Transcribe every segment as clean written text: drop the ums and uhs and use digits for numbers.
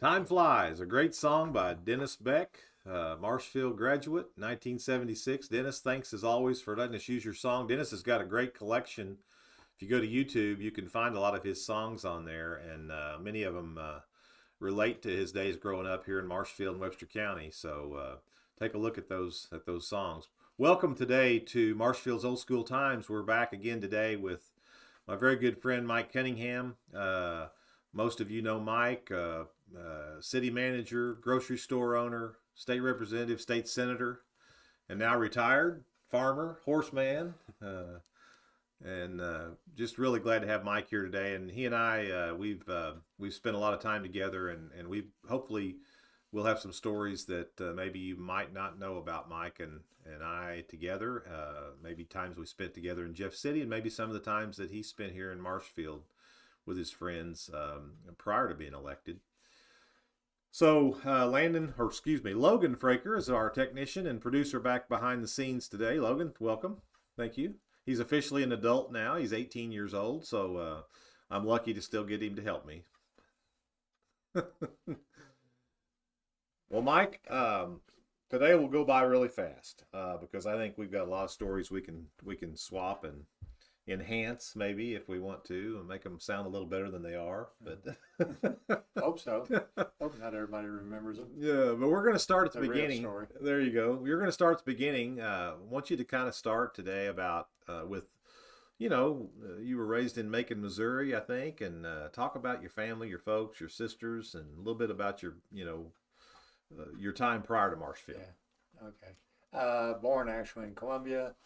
Time Flies, a great song by Dennis Beck, Marshfield graduate, 1976. Dennis, thanks as always for letting us use your song. Dennis has got a great collection. If you go to YouTube, you can find a lot of his songs on there, and many of them relate to his days growing up here in Marshfield and Webster County. So take a look at those songs. Welcome today to Marshfield's Old School Times. We're back again today with my very good friend Mike Cunningham. Most of you know Mike, city manager, grocery store owner, state representative, state senator, and now retired farmer, horseman, and just really glad to have Mike here today. And he and I, we've spent a lot of time together, and we hopefully we'll have some stories that maybe you might not know about Mike and I together. Maybe times we spent together in Jeff City, and maybe some of the times that he spent here in Marshfield with his friends prior to being elected. So Logan Fraker is our technician and producer back behind the scenes today. Logan, welcome. Thank you. He's officially an adult now. He's 18 years old, so I'm lucky to still get him to help me. Well, Mike, today will go by really fast because I think we've got a lot of stories we can swap and enhance maybe if we want to and make them sound a little better than they are. But Hope so. Hope not everybody remembers them. Yeah, but we're going to start at the The real beginning. story. There you go. We're going to start at the beginning. I want you to kind of start today about with, you were raised in Macon, Missouri, I think, and talk about your family, your folks, your sisters, and a little bit about your time prior to Marshfield. Yeah. Okay. Born actually in Columbia.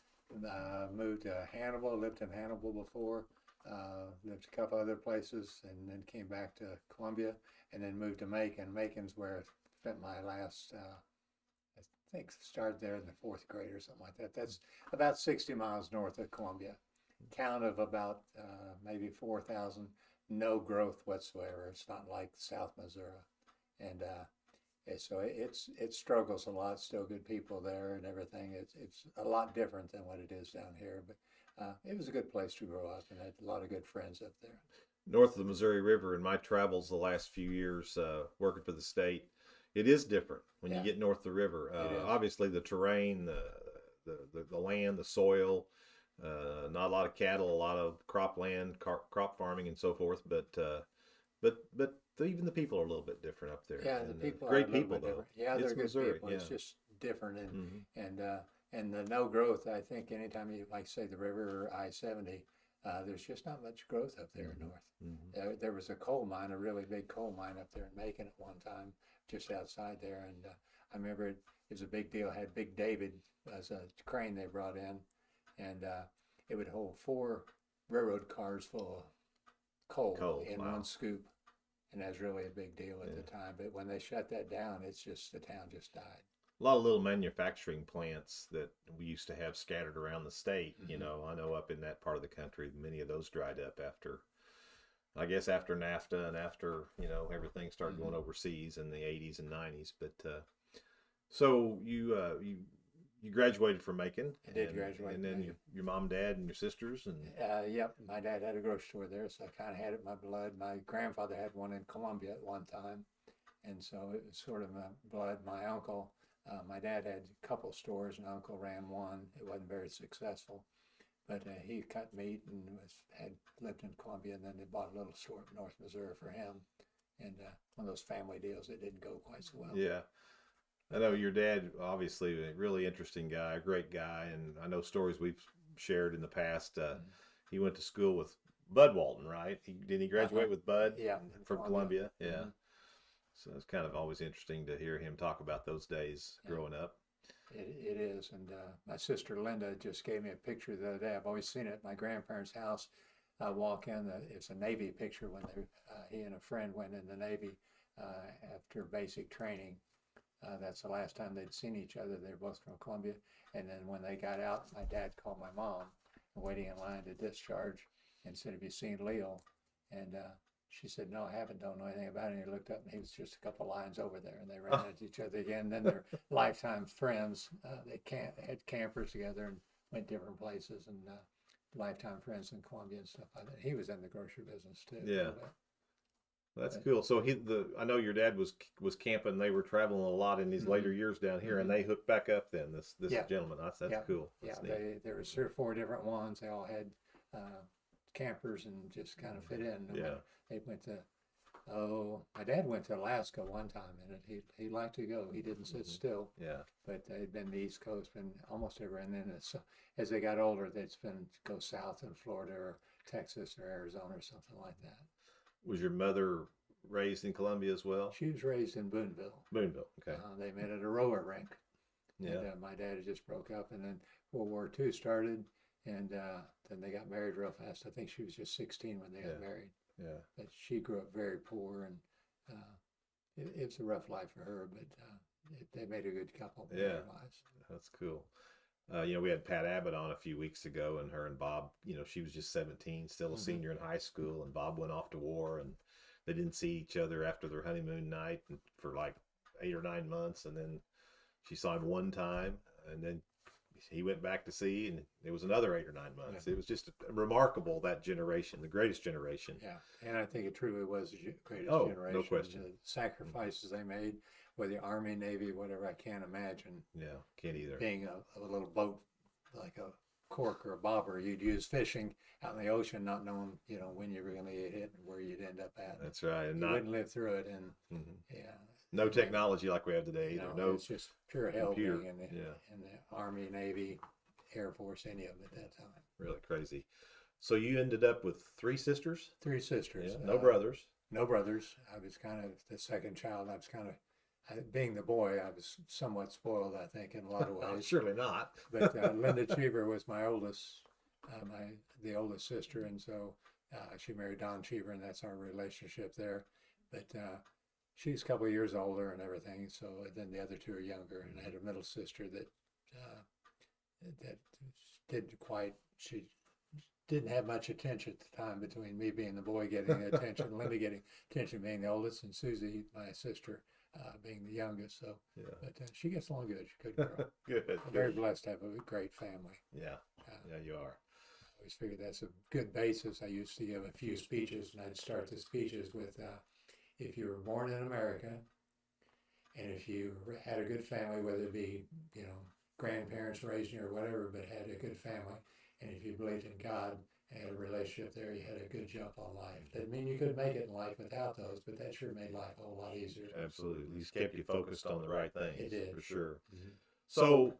Moved to Hannibal. Lived in Hannibal before. Lived a couple other places, and then came back to Columbia, and then moved to Macon. Macon's where I spent my last. I think started there in the fourth grade or something like that. That's about 60 miles north of Columbia. Town of about maybe 4,000. No growth whatsoever. It's not like South Missouri, and so it struggles a lot. Still good people there and everything. It's a lot different than what it is down here, but it was a good place to grow up, and I had a lot of good friends up there. North of the Missouri River, in my travels the last few years working for the state, it is different when you get north of the river. Obviously, the terrain, the land, the soil, not a lot of cattle, a lot of cropland, crop farming, and so forth. But even the people are a little bit different up there. Yeah, and, the people great are a little people bit though. different. Yeah, It's they're good Missouri. people. Yeah. It's just different, Mm-hmm. and the no growth. I think anytime you like say the river or I-70, there's just not much growth up there north. Mm-hmm. There was a coal mine, a really big coal mine up there in Macon at one time, just outside there, and I remember it was a big deal. It had Big David as a crane they brought in, and it would hold 4 railroad cars full of coal in wow. one scoop. And that's really a big deal at the time. But when they shut that down, the town just died. A lot of little manufacturing plants that we used to have scattered around the state. Mm-hmm. I know up in that part of the country, many of those dried up after NAFTA and after, everything started going overseas in the 80s and 90s. But so you graduated from Macon. I did graduate. And then your mom, dad, and your sisters. And Yep, my dad had a grocery store there, so I kind of had it in my blood. My grandfather had one in Columbia at one time, and so it was sort of my blood. My uncle, my dad had a couple stores, and uncle ran one. It wasn't very successful, but he cut meat and had lived in Columbia, and then they bought a little store in North Missouri for him, and one of those family deals that didn't go quite so well. Yeah. I know your dad, obviously, a really interesting guy, a great guy, and I know stories we've shared in the past. He went to school with Bud Walton, right? Didn't he graduate with Bud? Yeah, from Columbia. Yeah. So it's kind of always interesting to hear him talk about those days growing up. It is, and my sister Linda just gave me a picture the other day. I've always seen it at my grandparents' house. I walk in, it's a Navy picture when he and a friend went in the Navy after basic training. That's the last time they'd seen each other. They were both from Columbia. And then when they got out, my dad called my mom, waiting in line to discharge, and said, "Have you seen Leo?" And she said, "No, I haven't. Don't know anything about it." And he looked up, and he was just a couple lines over there, and they ran into each other again. Then they're lifetime friends. They had campers together and went different places, and lifetime friends in Columbia and stuff like that. He was in the grocery business too. Yeah. That's cool. So I know your dad was camping. They were traveling a lot in these later years down here, and they hooked back up. Then this Yeah. gentleman, that's cool. That's neat. There was 3 or 4 different ones. They all had campers and just kind of fit in. Yeah. They went to my dad went to Alaska one time, and he liked to go. He didn't sit still. Yeah. But they'd been the East Coast, been almost everywhere. And then as they got older, they'd go south in Florida or Texas or Arizona or something like that. Was your mother raised in Columbia as well? She was raised in Boonville. Boonville. Okay. They met at a roller rink. Yeah. And, my dad had just broke up, and then World War II started, and then they got married real fast. I think she was just 16 when they got married. Yeah. But she grew up very poor, and it was a rough life for her, but they made a good couple. Yeah. That's cool. We had Pat Abbott on a few weeks ago, and her and Bob, she was just 17, still a senior in high school, and Bob went off to war, and they didn't see each other after their honeymoon night for like 8 or 9 months, and then she saw him one time, and then he went back to sea, and it was another 8 or 9 months. Yeah. It was just remarkable, that generation, the greatest generation. Yeah, and I think it truly was the greatest generation. No question. The sacrifices they made, whether the Army, Navy, whatever, I can't imagine. Yeah, can't either. Being a little boat, like a cork or a bobber, you'd use fishing out in the ocean, not knowing, when you were going to get hit and where you'd end up at. That's right. And you wouldn't live through it, and no technology like we have today either. No, it's just pure hell computer. being in the Army, Navy, Air Force, any of them at that time. Really crazy. So you ended up with 3 sisters? 3 sisters. Yeah, no brothers. No brothers. I was kind of the second child. I was kind of, being the boy, I was somewhat spoiled, I think, in a lot of ways. Surely not. But Linda Cheever was my oldest, the oldest sister, and so she married Don Cheever, and that's our relationship there. But she's a couple of years older and everything. So then the other 2 are younger, and I had a middle sister that she didn't have much attention at the time, between me being the boy getting the attention, Linda getting attention being the oldest, and Susie, my sister, being the youngest. So, but she gets along good. She's a good girl. Good. I'm very blessed to have a great family. Yeah. You are. I always figured that's a good basis. I used to give a few speeches, and I'd start the speeches with, if you were born in America, and if you had a good family, whether it be, grandparents raising you or whatever, but had a good family, and if you believed in God and had a relationship there, you had a good jump on life. Doesn't mean you could make it in life without those, but that sure made life a whole lot easier. Absolutely. At least kept you focused on the right things. It did. For sure. Mm-hmm. So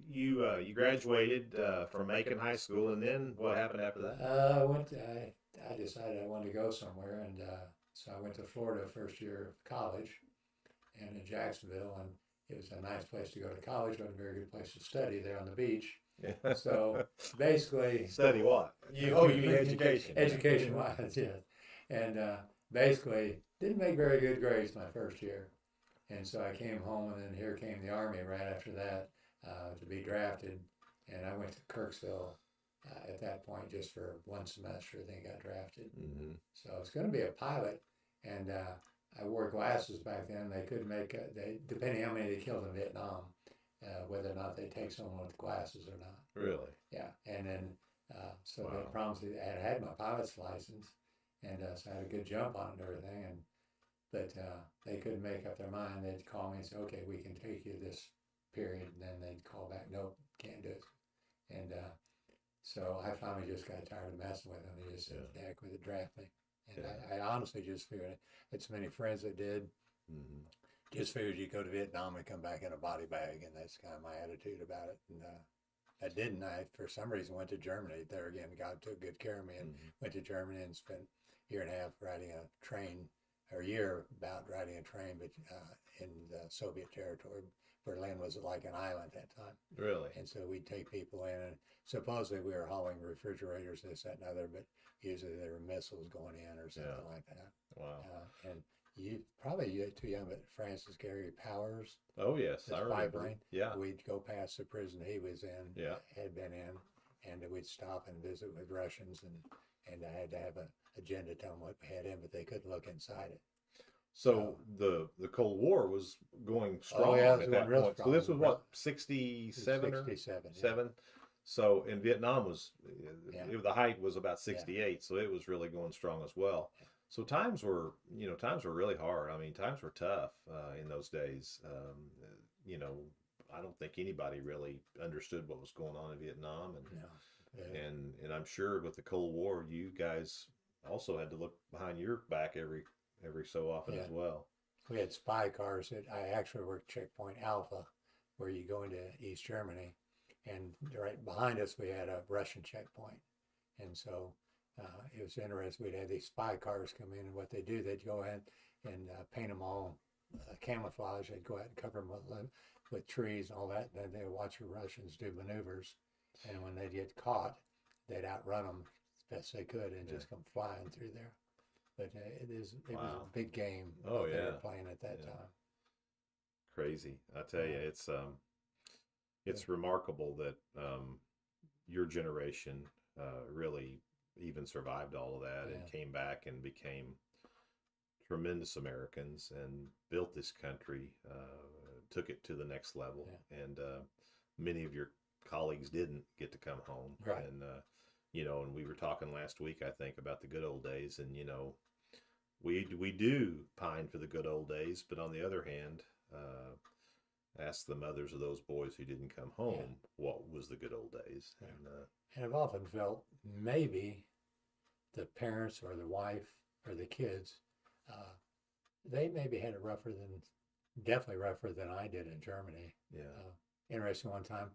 you graduated from Macon High School, and then what happened after that? I decided I wanted to go somewhere, and so I went to Florida first year of college, and in Jacksonville, and it was a nice place to go to college, but a very good place to study there on the beach. So basically, study what? You mean education? Education-wise, yes. And basically, didn't make very good grades my first year, and so I came home, and then here came the Army right after that to be drafted, and I went to Kirksville at that point just for one semester. Then got drafted. Mm-hmm. So I was going to be a pilot, and I wore glasses back then. They couldn't make depending how many they killed in Vietnam, whether or not they take someone with glasses or not. Really? Yeah. And then the problem is I had my pilot's license, and so I had a good jump on it and everything. But they couldn't make up their mind. They'd call me and say, "Okay, we can take you this period," and then they'd call back, "Nope, can't do it." And so I finally just got tired of messing with them. They just said, "Heck with it, draft me." And I honestly just figured, I had so many friends that did, just figured you'd go to Vietnam and come back in a body bag, and that's kind of my attitude about it. And I didn't. I, for some reason, went to Germany. There again, God took good care of me, and went to Germany and spent a year and a half riding a train, or a year about riding a train, but in the Soviet territory. Berlin was like an island at that time. Really? And so we'd take people in, and supposedly we were hauling refrigerators, this, that, and other, but usually there were missiles going in or something like that. Wow. And you're too young, but Francis Gary Powers. Oh, yes. I remember. Brain, yeah. We'd go past the prison he was in, had been in, and we'd stop and visit with Russians, and I had to have an agenda to tell them what we had in, but they couldn't look inside it. So the Cold War was going strong at that point. So this was what, 67 or 67? Seven. So in Vietnam the height was about 68, so it was really going strong as well. So times were really hard. I mean, times were tough in those days. You know, I don't think anybody really understood what was going on in Vietnam, No. Yeah. and I'm sure with the Cold War, you guys also had to look behind your back every so often Yeah. as well. We had spy cars that I actually worked Checkpoint Alpha, where you go into East Germany, and right behind us we had a Russian checkpoint, and so it was interesting. We'd have these spy cars come in, and what they do, they'd go in and paint them all camouflage. They'd go out and cover them with trees and all that, and then they would watch the Russians do maneuvers, and when they'd get caught, they'd outrun them as best they could and Yeah. just come flying through there. But it was Wow. a big game Oh that they were yeah. playing at that Yeah. time. Crazy. I tell you, Yeah. it's remarkable that your generation really even survived all of that and Yeah. came back and became tremendous Americans and built this country, took it to the next level. Yeah. And many of your colleagues didn't get to come home. Right. And, you know, and we were talking last week, I think, about the good old days. And, you know, we do pine for the good old days, but on the other hand, ask the mothers of those boys who didn't come home what was the good old days. Yeah. And And I've often felt maybe the parents or the wife or the kids, uh, they maybe had it definitely rougher than I did in Germany. yeah, Interesting one time,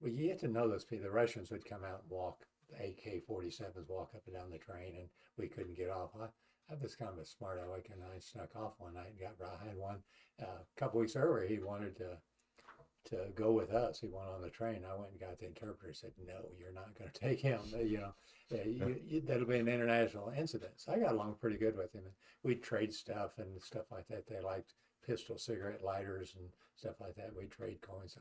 well, you get to know those people. The Russians would come out and walk, AK-47s walk up and down the train, and we couldn't get off. I was kind of a smart aleck, and I snuck off one night and got behind one. A couple weeks earlier, he wanted to go with us. He went on the train. I went and got the interpreter. Said, "No, you're not going to take him. You know, that'll be an international incident." So I got along pretty good with him. And we'd trade stuff and stuff like that. They liked pistol, cigarette lighters, and stuff like that. We'd trade coins.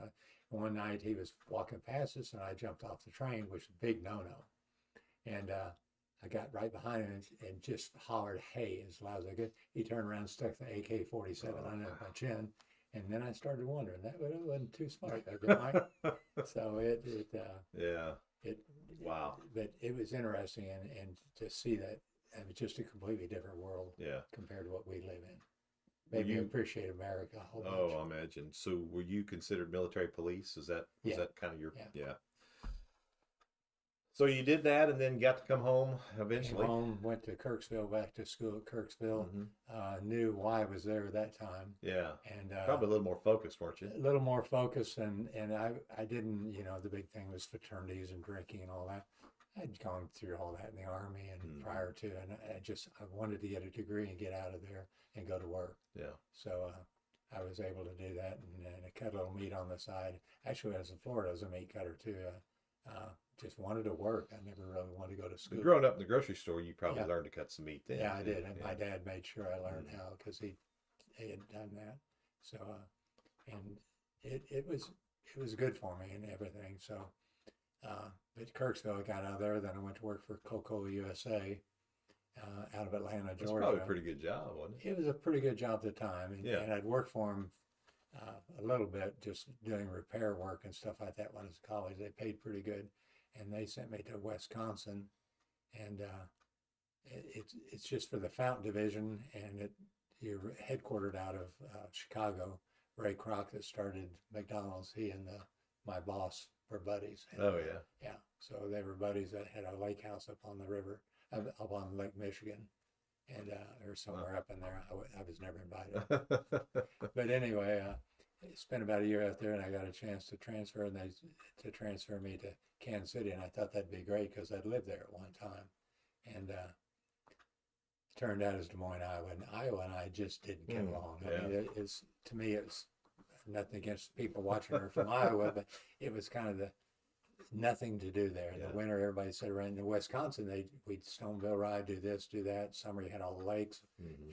One night he was walking past us, and I jumped off the train, which was a big no-no. And I got right behind him and just hollered, "Hey," as loud as I could. He turned around and stuck the AK-47 on my chin. And then I started wondering, that wasn't too smart, didn't I? So yeah, it, wow, but it was interesting, and to see that it was just a completely different world yeah. compared to what we live in. Were Made me you? appreciate America a whole Oh, bunch. I imagine. So, were you considered military police? Is that Yeah. kind of your Yeah. yeah? So you did that, and then got to come home Came eventually. home, went to Kirksville, back to school at Kirksville. Knew why I was there at that time, Yeah, and probably a little more focused, weren't you? a little more focused, and I didn't, the big thing was fraternities and drinking and all that. I'd gone through all that in the Army and prior to, and I wanted to get a degree and get out of there and go to work. Yeah, So I was able to do that, and I cut a little meat on the side. Actually, I was in Florida as a meat cutter too. Just wanted to work. I never really wanted to go to but school. growing up in the grocery store, you probably Yeah. learned to cut some meat then. Yeah, I too. did. And Yeah. my dad made sure I learned how, because he had done that. So, and it was good for me and everything. So, but Kirksville, I got out of there. Then I went to work for Coca-Cola USA out of Atlanta, That's Georgia. probably a pretty good job, wasn't it? It was a pretty good job at the time, and, Yeah. and I'd worked for him a little bit, just doing repair work and stuff like that when I was in college. They paid pretty good, and they sent me to Wisconsin, and it's just for the Fountain Division, and you're headquartered out of Chicago. Ray Kroc that started McDonald's. He and my boss were buddies. And, Oh yeah. yeah. So they were buddies that had a lake house up on the river, up on Lake Michigan, and or somewhere up in there. I was never invited. But anyway, I spent about a year out there, and I got a chance to transfer, and to transfer me to Kansas City, and I thought that'd be great because I'd lived there at one time, and turned out as Des Moines, Iowa, and I just didn't get along. I mean, it's to me, it's nothing against people watching her from Iowa, but it was kind of nothing to do there. In the winter, everybody sat around. In Wisconsin, we'd Stoneville ride, do this, do that. Summer, you had all the lakes,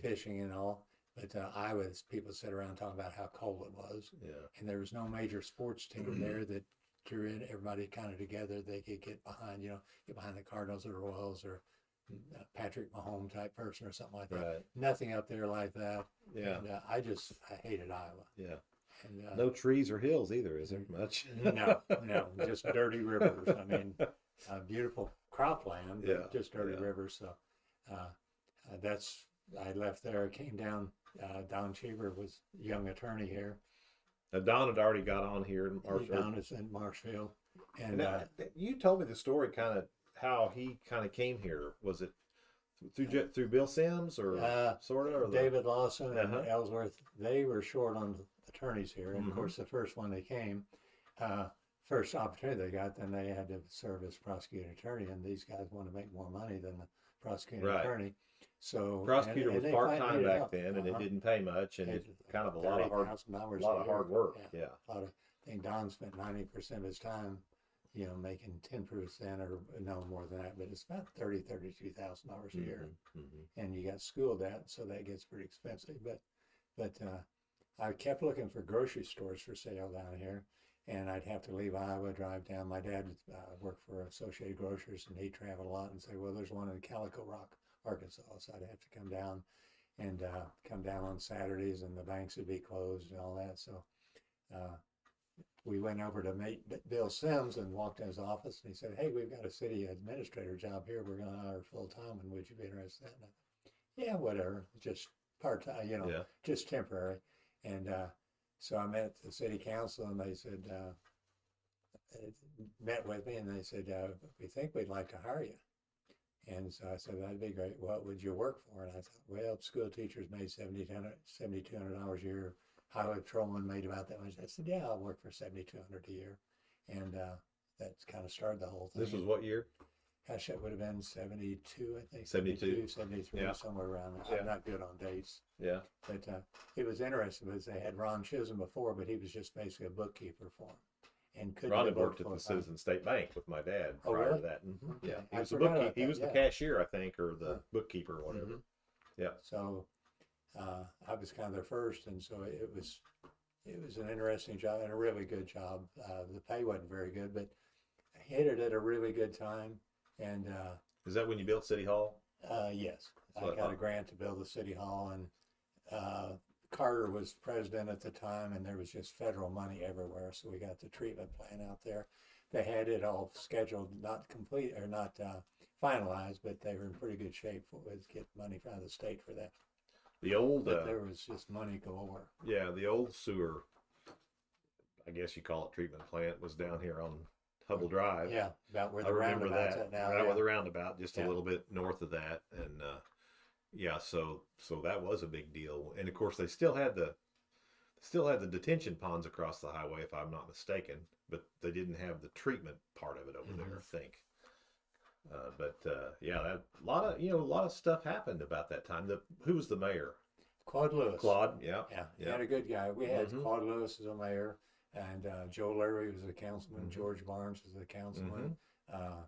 fishing and all. But Iowa, people sit around talking about how cold it was. Yeah. And there was no major sports team there that drew in everybody kind of together. They could get behind, get behind the Cardinals or Royals or Patrick Mahomes type person or something like that. Right. Nothing up there like that. Yeah. And I hated Iowa. Yeah. And, No trees or hills either, is there much? no, just dirty rivers. I mean, beautiful cropland, but just dirty rivers. So I left there, came down. Don Cheever was a young attorney here. Now, Don had already got on here in Don is in Marshfield, and now, you told me the story kind of how he kind of came here. Was it through Bill Sims or sort of? Or David Lawson and Uh-huh. Ellsworth? They were short on attorneys here, and of course, the first one they came, first opportunity they got, then they had to serve as prosecuting attorney, and these guys want to make more money than the prosecuting Right. attorney. So Prosecutor was they part finally time made it back up. then, and it Uh-huh. didn't pay much, and Paid it's kind of a lot of $30,000 a year. work. Yeah. Yeah. A lot of, I think Don spent 90% of his time, making 10% or no more than that, but it's about $32,000 a year. And you got school debt, so that gets pretty expensive. But I kept looking for grocery stores for sale down here, and I'd have to leave Iowa, drive down. My dad worked for Associated Grocers, and he traveled a lot and say, well, there's one in Calico Rock, Arkansas. So I'd have to come down and come down on Saturdays, and the banks would be closed and all that. So we went over to meet Bill Sims and walked in his office, and he said, hey, we've got a city administrator job here. We're going to hire full time, and would you be interested in that? Yeah, whatever, just part time, Yeah. just temporary. And so I met the city council, and they said, met with me, and they said, we think we'd like to hire you. And so I said, that'd be great. What would you work for? And I thought, well, school teachers made $7,200 a year. Highway patrolman made about that much. I said, yeah, I'll work for $7,200 a year. And that's kind of started the whole thing. This was what year? Gosh, that would have been 72, I think. 72? 73, Yeah. somewhere around there. Yeah. I'm not good on dates. Yeah. But it was interesting because they had Ron Chisholm before, but he was just basically a bookkeeper for them. And couldn't Ron have had worked at full the time. Citizen State Bank with my dad Oh, prior really? to that. Mhm. Yeah, he I was the forgot bookkeeper. about He that, was the yeah. cashier, I think, or the bookkeeper or whatever. Mhm. Yeah. So I was kind of their first, and so it was an interesting job and a really good job. The pay wasn't very good, but I hit it at a really good time. And Is that when you built City Hall? yes, So I got a grant to build the city hall, and Carter was president at the time, and there was just federal money everywhere. So we got the treatment plant out there. They had it all scheduled, not complete or not finalized, but they were in pretty good shape with get money from the state for that. The old, But there was just money galore. yeah, the old sewer, I guess you call it treatment plant, was down here on Hubble Drive. Yeah, about where I the remember roundabout's that. at now. Right Yeah. where the roundabout, just a Yeah. little bit north of that, and yeah, so that was a big deal. And of course, they still had the detention ponds across the highway, if I'm not mistaken, but they didn't have the treatment part of it over there, I think. Yeah, that a lot of stuff happened about that time. Who was the mayor? Claude Lewis. Claude. Yeah. Yeah, he Yeah. had a good guy. We had Mhm. Claude Lewis as a mayor, and Joe Larry was a councilman. George Barnes was a councilman. I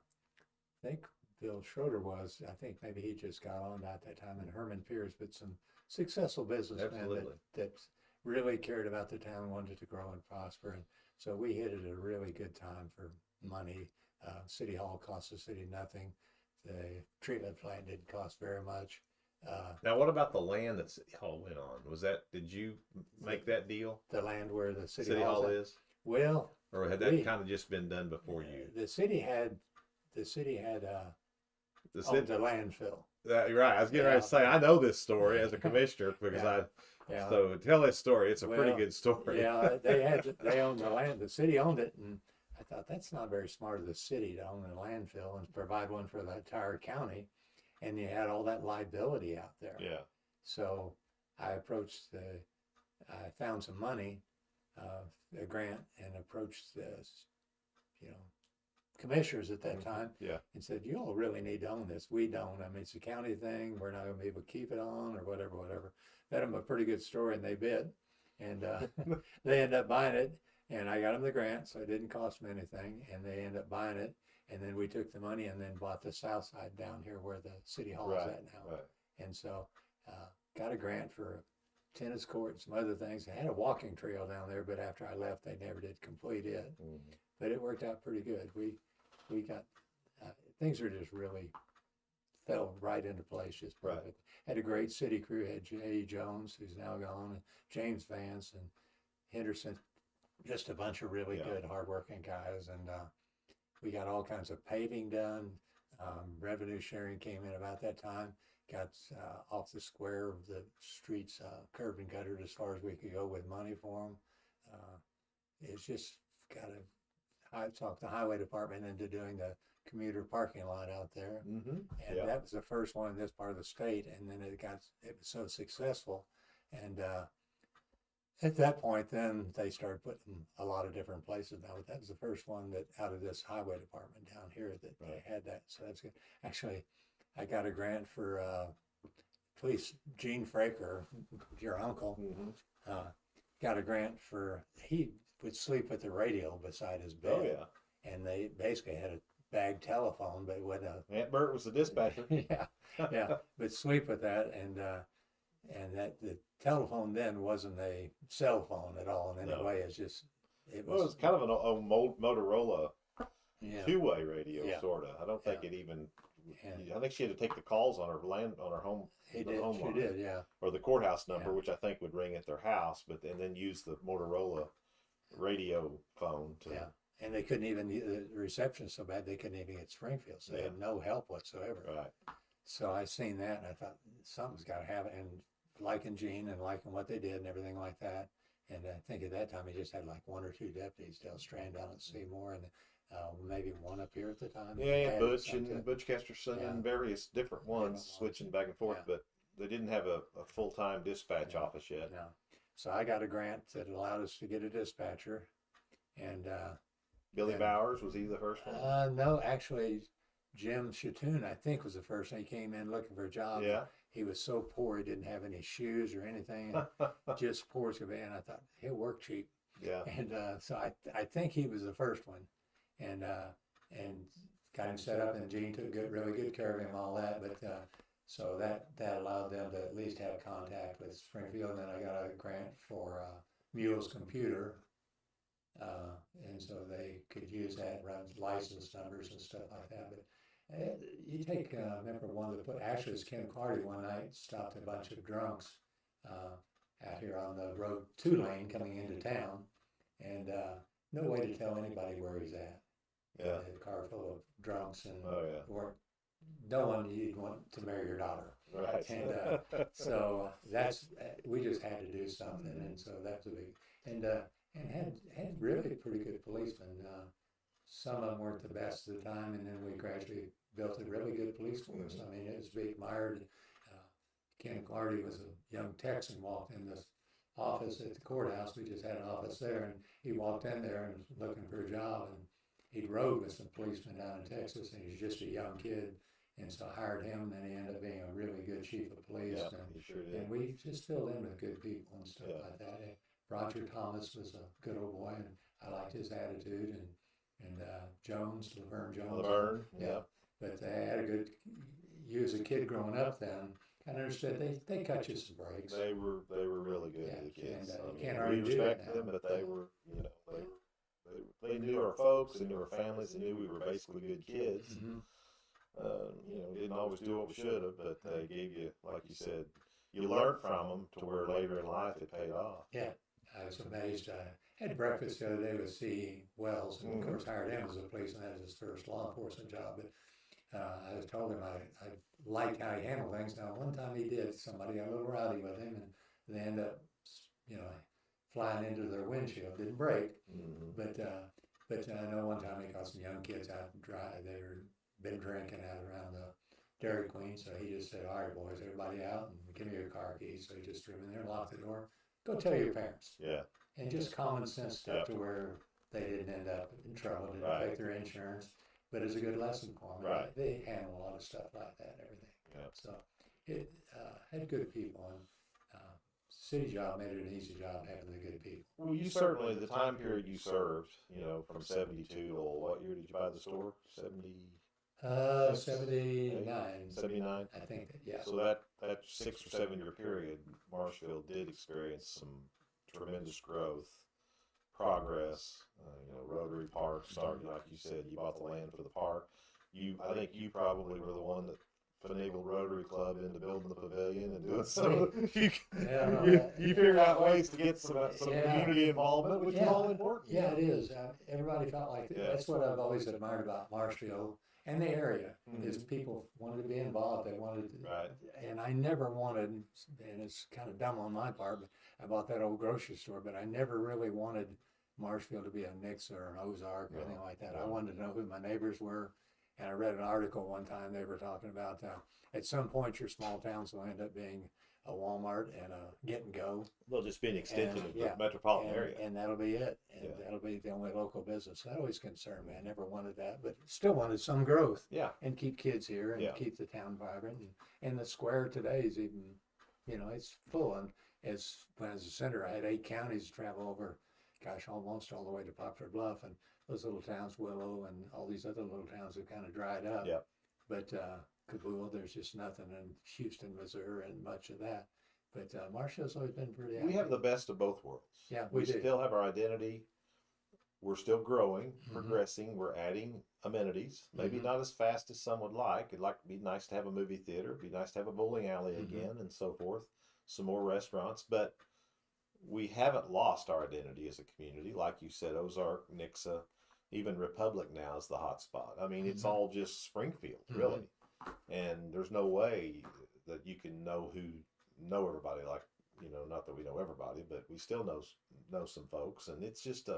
think Bill Schroeder was. I think maybe he just got on at that time, and Herman Pierce, but some successful businessmen Absolutely. that really cared about the town, wanted to grow and prosper, and so we hit it at a really good time for money. City Hall cost the city nothing. The treatment plant didn't cost very much. Now, what about the land that City Hall went on? Did you make that deal? The land where the city, City Hall is, Well, or had that we- kind of just been done before you? the city had The owned city, the landfill. you're right. I was getting ready to say I know this story as a commissioner because Yeah. So tell that story. It's a pretty Well, good story. Yeah, they owned the land. The city owned it, and I thought that's not very smart of the city to own a landfill and provide one for the entire county, and you had all that liability out there. Yeah. So I found some money, a grant, and approached the, commissioners at that time Yeah. and said, you all really need to own this. We don't. I mean, it's a county thing. We're not going to be able to keep it on or whatever. Bet them a pretty good story, and they bid. And they ended up buying it, and I got them the grant, so it didn't cost them anything. And they ended up buying it, and then we took the money and then bought the south side down here where the city hall is at now. Right. And so got a grant for a tennis court and some other things. They had a walking trail down there, but after I left, they never did complete it. Mhm. But it worked out pretty good. We got things are just really fell right into place just perfect. Right. Had a great city crew. Had Jay Jones, who's now gone, and James Vance and Henderson, just a bunch of really good, hardworking guys. And we got all kinds of paving done. Revenue sharing came in about that time. got off the square of the streets, curb and guttered as far as we could go with money for them. It's just got to, I talked the highway department into doing the commuter parking lot out there. Mm-hmm. And Yeah. that was the first one in this part of the state. And then it was so successful. And at that point, then they started putting a lot of different places now. But that was the first one that out of this highway department down here that Right. they had that. So that's good. Actually, I got a grant for police. Gene Fraker, your uncle, Mm-hmm. got a grant for, he would sleep with the radio beside his bed. Oh yeah. And they basically had a bag telephone, but with a Aunt Bert was the dispatcher. yeah, but sleep with that, and that the telephone then wasn't a cell phone at all in any No. way. It's just it Well, it was kind of an old Motorola yeah, two-way radio, Yeah. sort of. I don't think Yeah. it even. and I think she had to take the calls on her home. he the did, home she line. did, yeah, Or the courthouse number, Yeah. which I think would ring at their house, and then use the Motorola radio phone to. yeah. And they couldn't even the reception so bad they couldn't even get Springfield, so they had no help whatsoever. Right. So I seen that, and I thought something's got to happen. And liking Gene and liking what they did and everything like that. And I think at that time he just had like one or two deputies, Dale Strand down at Seymour, and maybe one up here at the time. Yeah, Had Butch something. and Butch Kesterson Yeah. and various different ones Different ones. switching back and forth, Yeah. but they didn't have a full-time dispatch Yeah. office yet. No. So I got a grant that allowed us to get a dispatcher, and Billy And- Bowers, was he the first one? no, actually, Jim Chatoon, I think, was the first one. He came in looking for a job. Yeah. He was so poor he didn't have any shoes or anything, just poor as could be. And I thought he'll work cheap. Yeah. And so I think he was the first one, and got him set up. And Gene took really good care of him, all that. But so that allowed them to at least have contact with Springfield. And then I got a grant for Mule's computer, and so they could use that, run license numbers and stuff like that. But you take, remember one of the, actually it was Ken Clardy one night stopped a bunch of drunks out here on the road 2-lane coming into town, and no way to tell anybody where he's at. Yeah. A car full of drunks, and Oh yeah. weren't no one you'd want to marry your daughter. Right. And so that's we just had to do something, and so that's a big and had really pretty good policemen. Some of them weren't the best at the time, and then we gradually built a really good police force. I mean, it was to be admired. Ken Clardy was a young Texan, walked in this office at the courthouse. We just had an office there, and he walked in there and was looking for a job, and he'd rode with some policemen down in Texas, and he was just a young kid. And so I hired him, and then he ended up being a really good chief of police. Yeah, and, he sure did. and we just filled in with good people and stuff Yeah. like that. And Roger Thomas was a good old boy, and I liked his attitude. And Jones, Laverne Jones. Laverne, yeah. But they had a good, you as a kid growing up then, kind of understood they cut you some breaks. They were really good Yeah, to the kids. and, I you mean, can't we hardly do that respected them, now. but they were, they knew our folks, they knew our families, they knew we were basically good kids. Mhm. Didn't always do what we should have, but they gave you, like you said, you learned from them to where later in life it paid off. Yeah, I was amazed. I had breakfast the other day with C. Wells, and of course hired him as a policeman. That was his first law enforcement job. But I told him I liked how he handled things. Now, one time he did, somebody got a little rowdy with him, and they ended up, flying into their windshield. Didn't break, Mm-hmm. but I know one time he caught some young kids out dry. They were been drinking out around the Dairy Queen, so he just said, "All right, boys, everybody out, and give me your car keys." So he just threw them in there, locked the door. Go tell your parents. Yeah. And just common sense stuff Yeah. to where they didn't end up in trouble, didn't Right. affect their insurance, but it's a good lesson for them. Right. They handle a lot of stuff like that and everything. Yeah. So it had good people, and city job made it an easy job having the good people. Well, you certainly, the time period you served, from 72 to what year did you buy the store? 79, 79? I think that, yeah. So that 6 or 7 year period, Marshfield did experience some tremendous growth, progress. Rotary Park started, like you said, you bought the land for the park. I think you probably were the one that finagled Rotary Club into building the pavilion and doing some. You figured out ways to get some community involvement, which is all important. Yeah, it is. Everybody felt like Yeah. that's what I've always admired about Marshfield. and the area is people wanted to be involved. They wanted, Right. and I never wanted, and it's kind of dumb on my part, but I bought that old grocery store, but I never really wanted Marshfield to be a Nix or an Ozark or anything like that. I wanted to know who my neighbors were. And I read an article one time, they were talking about at some point your small towns will end up being a Walmart and a Get and Go. They'll just be an extension And, of yeah, the metropolitan area. and that'll be it. And Yeah. that'll be the only local business. That always concerned me. I never wanted that, but still wanted some growth Yeah. and keep kids here and Yeah. keep the town vibrant. And the square today is even, you know, it's full. And when I was a senator, I had 8 counties to travel over, gosh, almost all the way to Poplar Bluff. And those little towns, Willow and all these other little towns have kind of dried up. Yeah. But Cabool, there's just nothing in Houston, Missouri, and much of that. But Marshall's always been pretty active. We have the best of both worlds. Yeah, we do. Still have our identity. We're still growing, Mhm. progressing. We're adding amenities. Maybe Mhm. not as fast as some would like. It'd like to be nice to have a movie theater. It'd be nice to have a bowling alley Mhm. again, and so forth. Some more restaurants, but we haven't lost our identity as a community. Like you said, Ozark, Nixa, even Republic now is the hot spot. I mean, it's Mhm. all just Springfield, Mhm. really. And there's no way that you can know everybody. Like, you know, not that we know everybody, but we still know some folks, and it's just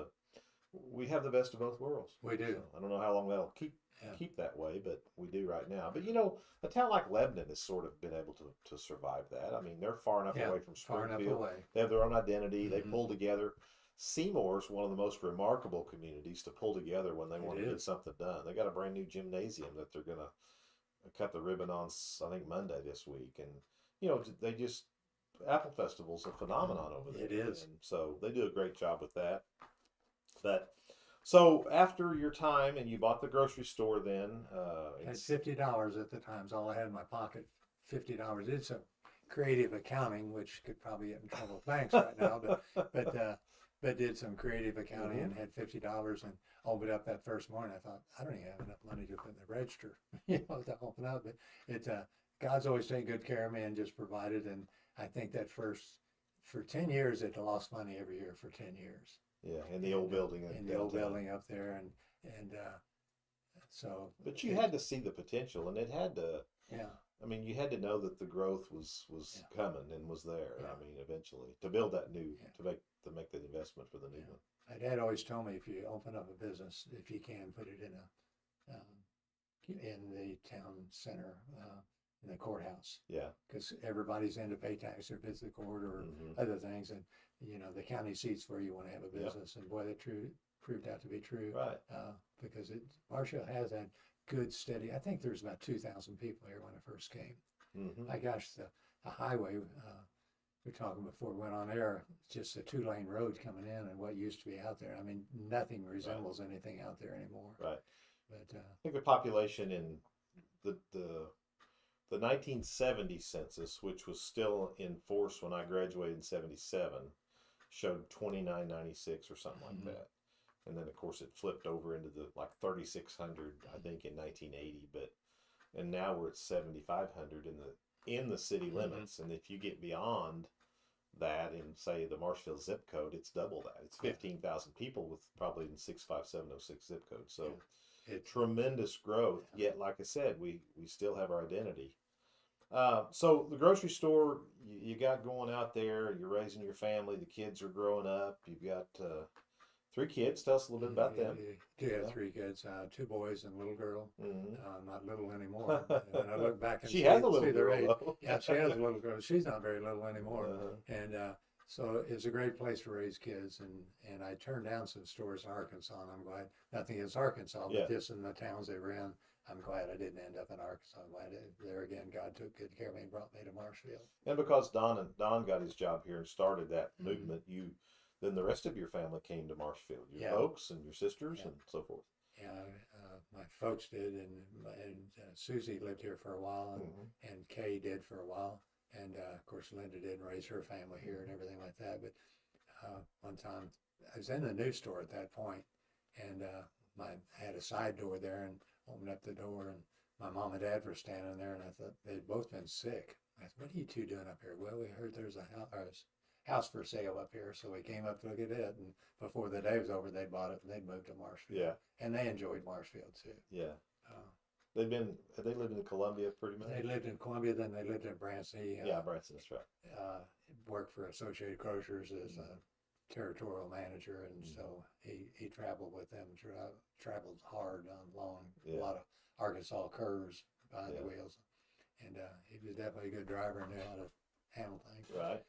we have the best of both worlds. We do. So I don't know how long that'll Yeah. keep that way, but we do right now. But you know, a town like Lebanon has sort of been able to survive that. I mean, they're far enough Yeah, away from far enough Springfield. away. They have their own identity. They Mhm. pull together. Seymour's one of the most remarkable communities to pull together when they want to get is. something done. They got a brand new gymnasium that they're gonna cut the ribbon on, I think, Monday this week, and you know, they just Apple Festival's a phenomenon over there. It is. And so they do a great job with that. But so after your time and you bought the grocery store, then I had $50 at the time, is all I had in my pocket. $50. Did some creative accounting, which could probably get in trouble with banks right now, but did some creative accounting and had $50 and opened up that first morning. I thought, I don't even have enough money to put in the register, you know, to open up. But God's always taken good care of me and just provided. And I think that for 10 years, it lost money every year for 10 years. yeah, in the old building. In the old building up there, and so. But you had to see the potential, and it had to. Yeah. I mean, you had to know that the growth was Yeah. coming and was there. Yeah. I mean, eventually to build that new Yeah. to make the investment for the new Yeah. one. My dad always told me if you open up a business, if you can, put it in the town center, in the courthouse, Yeah. because everybody's in to pay tax or visit the court or Mhm. other things, and you know the county seats where you want to have a Yep. business, and boy, that proved out to be true. Right. Because Marshall has had good steady. I think there's about 2,000 people here when I first came. Hmm. My gosh, the highway. We were talking before we went on air, just a 2-lane road coming in and what used to be out there. I mean, nothing resembles anything out there anymore. Right. But I think the population in the 1970 census, which was still in force when I graduated in 77, showed 2996 or something like Mhm. that. And then of course it flipped over into the like 3600 I think in 1980, and now we're at 7500 in the city limits. And if you get beyond that in say the Marshfield zip code, it's double that. It's 15,000 people with probably in 65706 zip code. So tremendous growth. Yet, like I said, we still have our identity. So the grocery store you got going out there, you're raising your family, the kids are growing up. You've got 3 kids. Tell us a little bit about them. Do have 3 kids, 2 boys and a little girl. Hmm. Not little anymore. When I look back and She has a little see their girl, age. though. Yeah, she has a little girl. She's not very little anymore. Uh-huh. And so it's a great place to raise kids. And I turned down some stores in Arkansas, and I'm glad. Nothing against Arkansas, Yeah. but just in the towns they were in, I'm glad I didn't end up in Arkansas. I'm glad there again, God took good care of me and brought me to Marshfield. And because Don got his job here and started that Mhm. movement, then the rest of your family came to Marshfield. Your Yeah. folks and your sisters Yeah. and so forth. Yeah, my folks did, and Susie lived here for a while, Mhm. and Kay did for a while, and of course Linda did raise her family here and everything like that. But one time I was in the news store at that point, and I had a side door there, and opened up the door, and my mom and dad were standing there, and I thought they'd both been sick. I said, "What are you two doing up here?" "Well, we heard there's a house for sale up here, so we came up to look at it." And before the day was over, they bought it and they moved to Marshfield. Yeah. And they enjoyed Marshfield too. Yeah. They've been, have they lived in Columbia pretty much? They lived in Columbia, then they lived in Branson. He, Yeah, Branson, that's right. worked for Associated Grocers as a territorial manager, and so he traveled with them, traveled hard on long, a lot of Arkansas curves behind the wheels, and he was definitely a good driver and knew how to handle things. Right.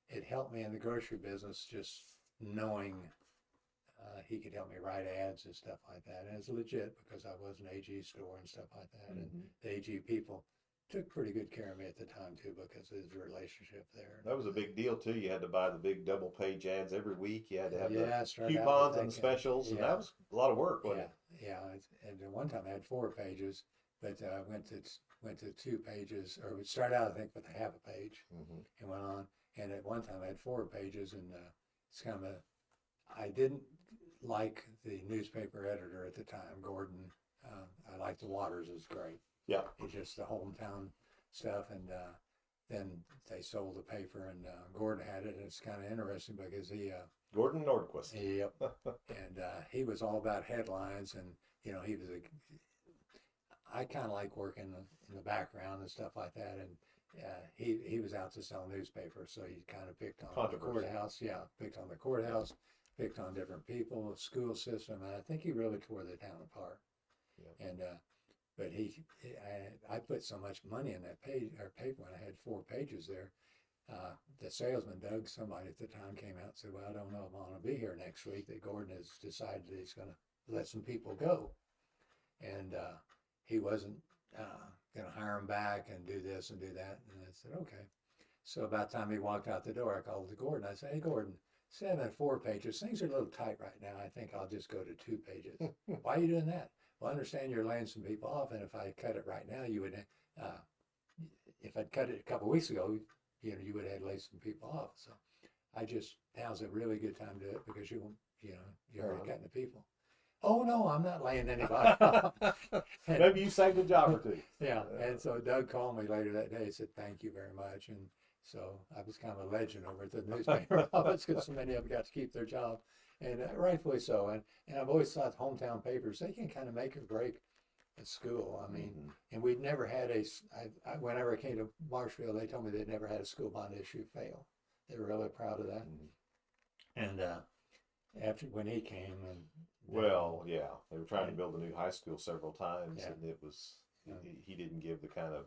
It helped me in the grocery business just knowing he could help me write ads and stuff like that, and it's legit because I was an AG store and stuff like that, and the AG people took pretty good care of me at the time too because of his relationship there. That was a big deal too. You had to buy the big double page ads every week. You had to have the start out coupons with and the specials, and that was a lot of work, wasn't it? Yeah, and at one time I had 4 pages, but went to 2 pages, or it started out I think with a half a page, and went on. And at one time I had 4 pages, and it's kind of I didn't like the newspaper editor at the time, Gordon. I liked the Waters, is great. Yeah. It's just the hometown stuff, and then they sold the paper, and Gordon had it, and it's kind of interesting because he Gordon Nordquist. Yep. And he was all about headlines, and he was I kind of like working in the background and stuff like that, and he was out to sell newspapers, so he kind of picked on the courthouse. Yeah, picked on the courthouse, picked on different people, the school system, and I think he really tore the town apart. Yeah. And but I put so much money in that paper when I had 4 pages there. The salesman, Doug, somebody at the time came out and said, well, I don't know if I'm going to be here next week, that Gordon has decided that he's going to let some people go. And he wasn't going to hire him back and do this and do that. And I said, okay. So about the time he walked out the door, I called to Gordon. I said, hey, Gordon, instead of having 4 pages, things are a little tight right now. I think I'll just go to 2 pages. Why are you doing that? Well, I understand you're laying some people off, and if I cut it right now, you would, if I'd cut it a couple of weeks ago, you would have laid some people off. So now's a really good time to do it because you're already cutting the people. Oh, no, I'm not laying anybody off. Maybe you saved a job or 2. Yeah, and so Doug called me later that day and said, thank you very much. And so I was kind of a legend over at the newspaper office because so many of them got to keep their job. And rightfully so. And I've always thought hometown papers, they can kind of make or break a school. I mean, and we'd never had whenever I came to Marshfield, they told me they'd never had a school bond issue fail. They were really proud of that. And when he came, and they were trying to build a new high school several times, and it was he didn't give the kind of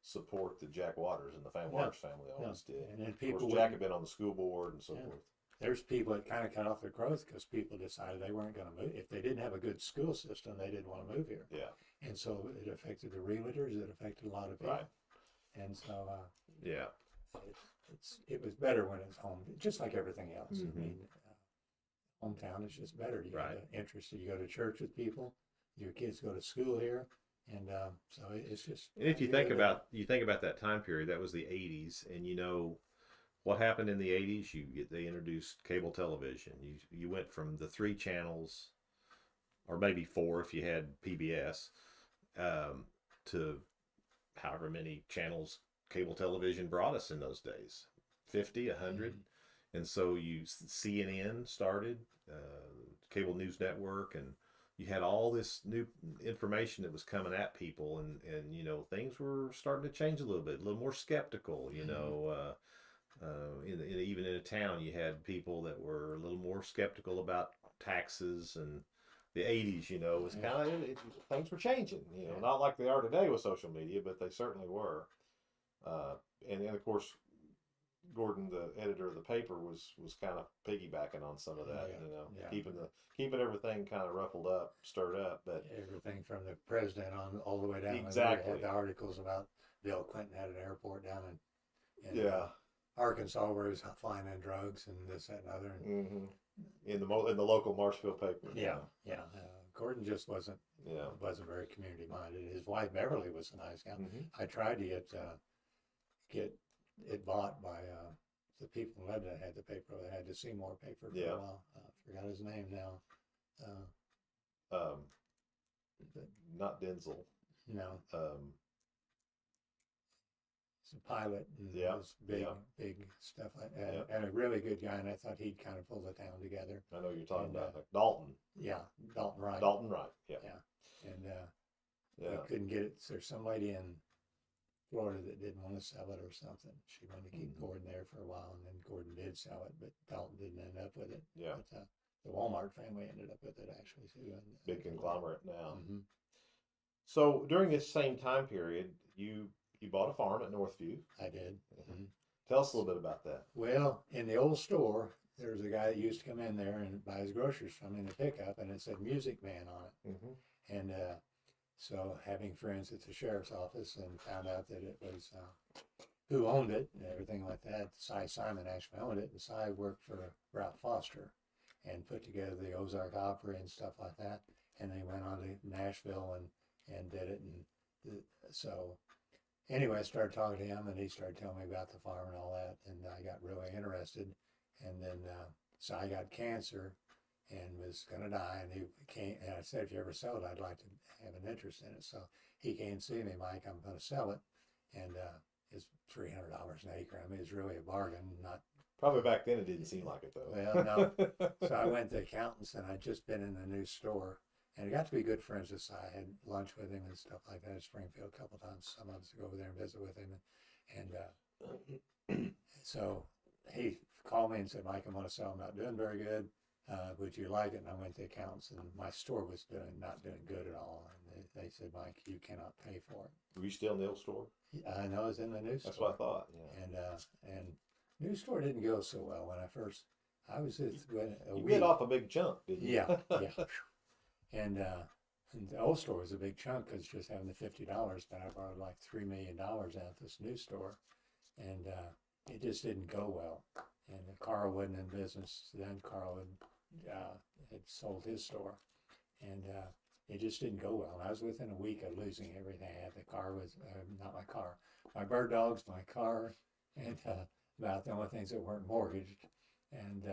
support that Jack Waters and the Waters family always did. And then people, of course, Jack had been on the school board and so forth. There's people that kind of cut off their growth because people decided they weren't going to move. If they didn't have a good school system, they didn't want to move here. Yeah. And so it affected the realtors. It affected a lot of people. Right. And so it was better when it was home, just like everything else. I mean, hometown is just better. You have the interest. You go to church with people. Your kids go to school here. And so it's just. And if you think about that time period, that was the 80s, and what happened in the 80s? They introduced cable television. You went from the 3 channels, or maybe 4 if you had PBS, to however many channels cable television brought us in those days, 50, 100, and so CNN started, cable news network, and you had all this new information that was coming at people, and things were starting to change a little bit, a little more skeptical, even in a town, you had people that were a little more skeptical about taxes, and the 80s, was kind of, things were changing, not like they are today with social media, but they certainly were. And then, of course, Gordon, the editor of the paper, was kind of piggybacking on some of that, keeping everything kind of ruffled up, stirred up. But everything from the president on all the way down. Exactly. We had the articles about Bill Clinton had an airport down in Arkansas where he was flying in drugs and this, that, and other. And, in the local Marshfield paper. Gordon just wasn't very community minded. His wife Beverly was a nice guy. I tried to get it bought by the people in Lebanon that had the paper. They had the Seymour paper for a while. I forgot his name now. Not Denzel. No. It's a pilot and this big stuff like that. And a really good guy, and I thought he'd kind of pull the town together. I know you're talking about Dalton. Yeah, Dalton Wright. Dalton Wright, And We couldn't get it. There's some lady in Florida that didn't want to sell it or something. She wanted to keep Gordon there for a while, and then Gordon did sell it, but Dalton didn't end up with it. Yeah. But, the Walmart family ended up with it actually too. And, Big conglomerate now. Mm-hmm. So during this same time period, you bought a farm at Northview. I did. Mm-hmm. Tell us a little bit about that. Well, in the old store, there was a guy that used to come in there and buy his groceries from me in the pickup, and it said Music Man on it. Mm-hmm. And so having friends at the sheriff's office and found out that it was who owned it and everything like that. Cy Simon actually owned it, and Cy worked for Ralph Foster and put together the Ozark Opry and stuff like that. And they went on to Nashville and did it. And so anyway, I started talking to him, and he started telling me about the farm and all that, and I got really interested. And then so I got cancer and was going to die, and he came, and I said, if you ever sell it, I'd like to have an interest in it. So he came and see me, Mike, I'm going to sell it, and it's $300 an acre. I mean, it's really a bargain. Not Probably back then it didn't seem like it though. well, no. So I went to the accountants, and I'd just been in a new store, and I got to be good friends with Si. I had lunch with him and stuff like that in Springfield a couple of times. Some of us go over there and visit with him, and so he called me and said, Mike, I'm going to sell. I'm not doing very good. Would you like it? And I went to the accountants, and my store was not doing good at all. And they said, Mike, you cannot pay for it. Were you still in the old store? I know I was in the new store. That's what I thought. Yeah. And new store didn't go so well when I first. I was just You bit off a big chunk, didn't you? Yeah, yeah. And the old store was a big chunk because just having the $50, but I borrowed like $3 million out of this new store, and it just didn't go well. And Carl wasn't in business then. Carl had sold his store, and it just didn't go well. And I was within a week of losing everything I had. The car was not my car, my bird dogs, my car, and about the only things that weren't mortgaged. And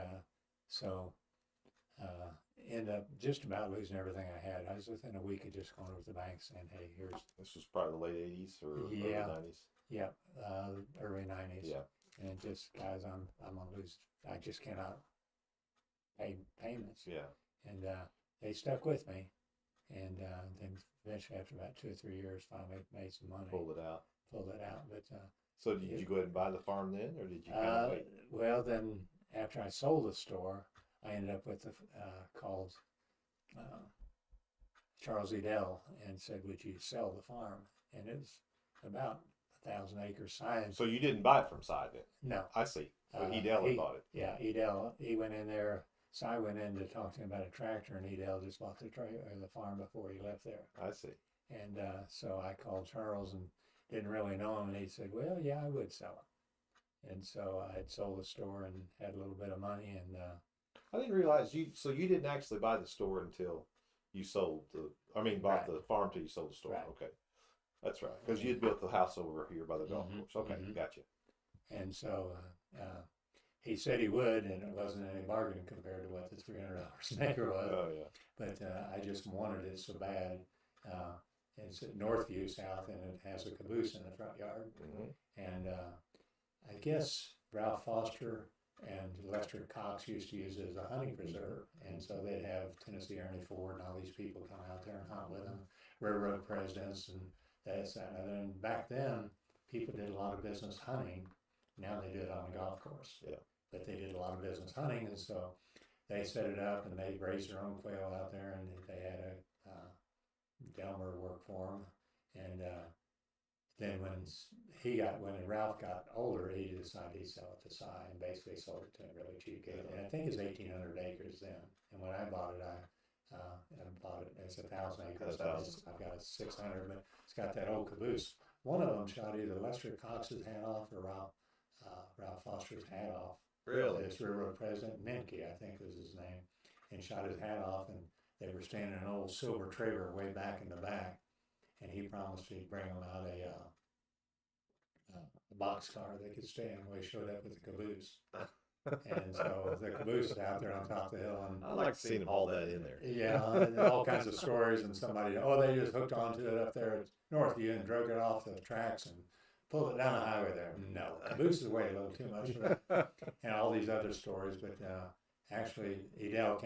so ended up just about losing everything I had. I was within a week of just going over to the bank saying, hey, here's. This was probably the late 80s or early 90s. Yeah, early 90s. Yeah. And just, guys, I'm going to lose. I just cannot pay payments. Yeah. And they stuck with me. And then eventually, after about 2 or 3 years, finally made some money. Pulled it out. But so did you go ahead and buy the farm then, or did you kind of wait? Well, then after I sold the store, I ended up with called Charles Edel and said, would you sell the farm? And it was about 1,000 acres signed. So you didn't buy it from Side then? No. I see. But Edel had bought it. Yeah, Edel, he went in there. Si went in to talk to him about a tractor, and Edel just bought the farm before he left there. I see. And so I called Charles and didn't really know him, and he said, well, yeah, I would sell it. And so I had sold the store and had a little bit of money, and I didn't realize you didn't actually buy the store until you bought the farm till you sold the store. Right. Okay. That's right. Because you had built the house over here by the golf course. Okay, gotcha. And so he said he would, and it wasn't any bargain compared to what the $300 an acre was. Oh, yeah. But I just wanted it so bad. It's at Northview South, and it has a caboose in the front yard. And I guess Ralph Foster and Lester Cox used to use it as a hunting preserve. And so they'd have Tennessee Ernie Ford and all these people come out there and hunt with them, railroad presidents, and that's that. And then back then, people did a lot of business hunting. Now they do it on the golf course. Yeah. But they did a lot of business hunting, and so they set it up, and they raised their own quail out there, and they had a Delmer work for them. And then when Ralph got older, he decided he'd sell it to Si, and basically sold it to him really cheap. And I think it's 1,800 acres then. And when I bought it, I bought it as 1,000 acres. I've got a 600, but it's got that old caboose. One of them shot either Lester Cox's hat off or Ralph Foster's hat off. Really? This railroad president, Menke, I think was his name, and shot his hat off, and they were standing in an old silver trailer way back in the back, and he promised he'd bring them out a boxcar they could stay in. Well, he showed up with the caboose. And so the caboose is out there on top of the hill. And I like seeing him haul that in there. Yeah, and all kinds of stories, and somebody, they just hooked onto it up there at Northview and drug it off the tracks and pulled it down the highway there. No, caboose is way a little too much. And all these other stories, but actually, Edel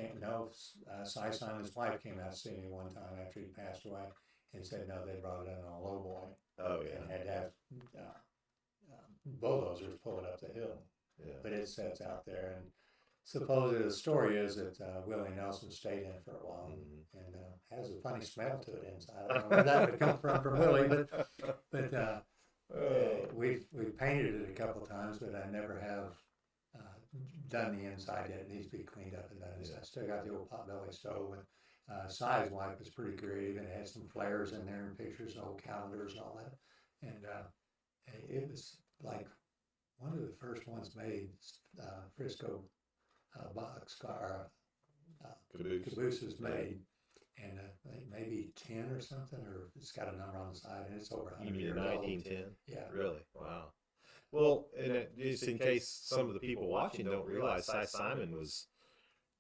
Si Simon's wife came out to see me one time after he passed away, and said no, they brought it in on a lowboy. Oh yeah. And had to have bulldozers pull it up the hill. Yeah. But it sits out there, and supposedly the story is that Willie Nelson stayed in it for a while, and has a funny smell to it inside. I don't know where that would come from Willie, but we've painted it a couple times, but I never have done the inside yet. It needs to be cleaned up and done. I still got the old potbelly stove, and size wipe is pretty creative, and it had some flares in there and pictures and old calendars and all that, and it was like one of the first ones made. Frisco boxcar cabooses made, and I think maybe 10 or something, or it's got a number on the side, and it's over 100 You mean years 1910? old. Yeah. Really? Wow. Well, and just in case some of the people watching don't realize, Cy Simon was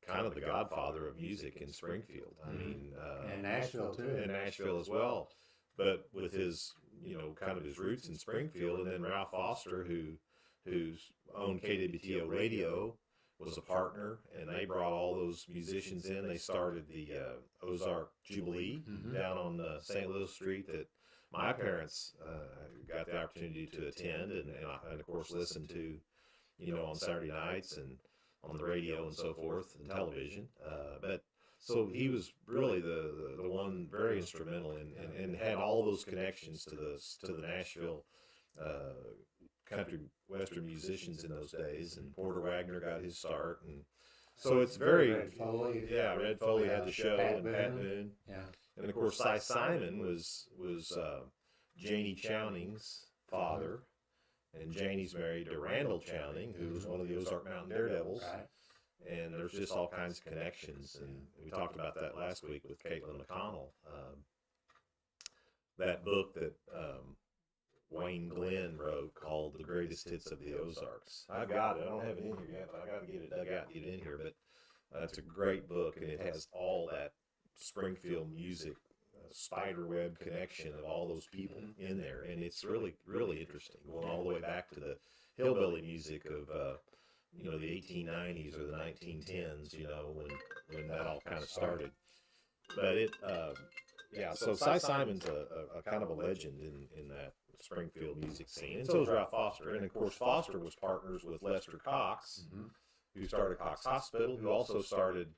kind of the godfather of music in Springfield. I mean, and Nashville too. And Nashville as well. But with his, kind of his roots in Springfield, and then Ralph Foster, who's owned KWTO Radio, was a partner, and they brought all those musicians in. They started the Ozark Jubilee down on St. Louis Street that my parents got the opportunity to attend and of course listen to, on Saturday nights and on the radio and so forth and television. But so he was really the one very instrumental and had all those connections to the Nashville country western musicians in those days, and Porter Wagner got his start, and so it's very Red Foley. Yeah, Red Foley had the show, and Pat Boone. Yeah. And of course, Cy Simon was Janie Chowning's father, and Janie's married to Randall Chowning, who was one of the Ozark Mountain Daredevils. Right. And there's just all kinds of connections, and we talked about that last week with Caitlin McConnell. That book that Wayne Glenn wrote called "The Greatest Hits of the Ozarks." I've got it. I don't have it in here yet, but I got to get it dug out and get it in here. But it's a great book, and it has all that Springfield music spiderweb connection of all those people in there, and it's really, really interesting, going all the way back to the hillbilly music of the 1890s or the 1910s, when that all kind of started. But so Cy Simon's a kind of a legend in that Springfield music scene, and so is Ralph Foster. And of course, Foster was partners with Lester Cox, who started Cox Hospital, who also started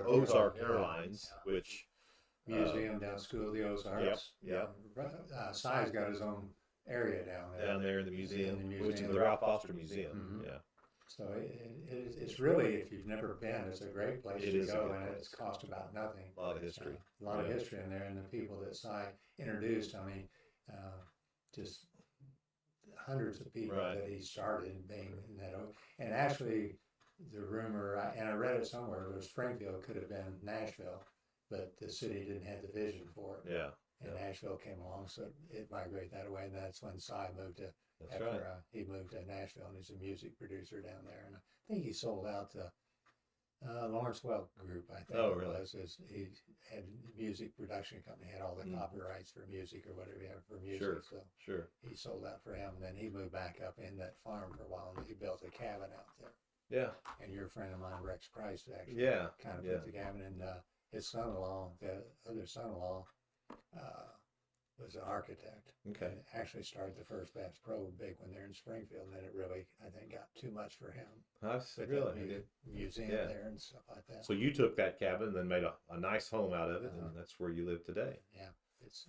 Ozark Airlines, which museum down School of the Ozarks. Yep. Cy's got his own area down there in the museum, which is the Ralph Foster Museum. Yeah. So it's really, if you've never been, it's a great place to go, and it's cost about nothing. A lot of history. A lot of history in there, and the people that Cy introduced, I mean, just hundreds of people that he started being in that. And actually, the rumor, and I read it somewhere, was Springfield could have been Nashville, but the city didn't have the vision for it. Yeah. And Nashville came along, so it migrated that way, and that's when Cy moved to. He moved to Nashville, and he's a music producer down there. And I think he sold out to Lawrence Welk Group, I think. Oh, really? He had a music production company, had all the copyrights for music or whatever he had for music. Sure. He sold out for him, and then he moved back up in that farm for a while, and he built a cabin out there. Yeah. And your friend of mine, Rex Price, actually kind of put the cabin, and his son-in-law, the other son-in-law, was an architect. Okay. And actually started the First Bass Pro big when they're in Springfield, and then it really, I think, got too much for him. Really? Museum there and stuff like that. So you took that cabin and then made a nice home out of it, and that's where you live today. Yeah. It's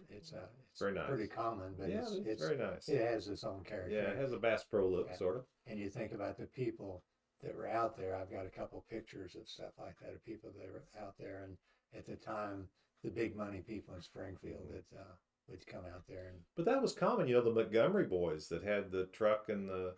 very nice. Pretty common, but it's very nice. It has its own character. Yeah, it has a Bass Pro look, sort of. And you think about the people that were out there. I've got a couple pictures of stuff like that of people that were out there, and at the time, the big money people in Springfield that would come out there. But that was common, the Montgomery boys that had the truck and the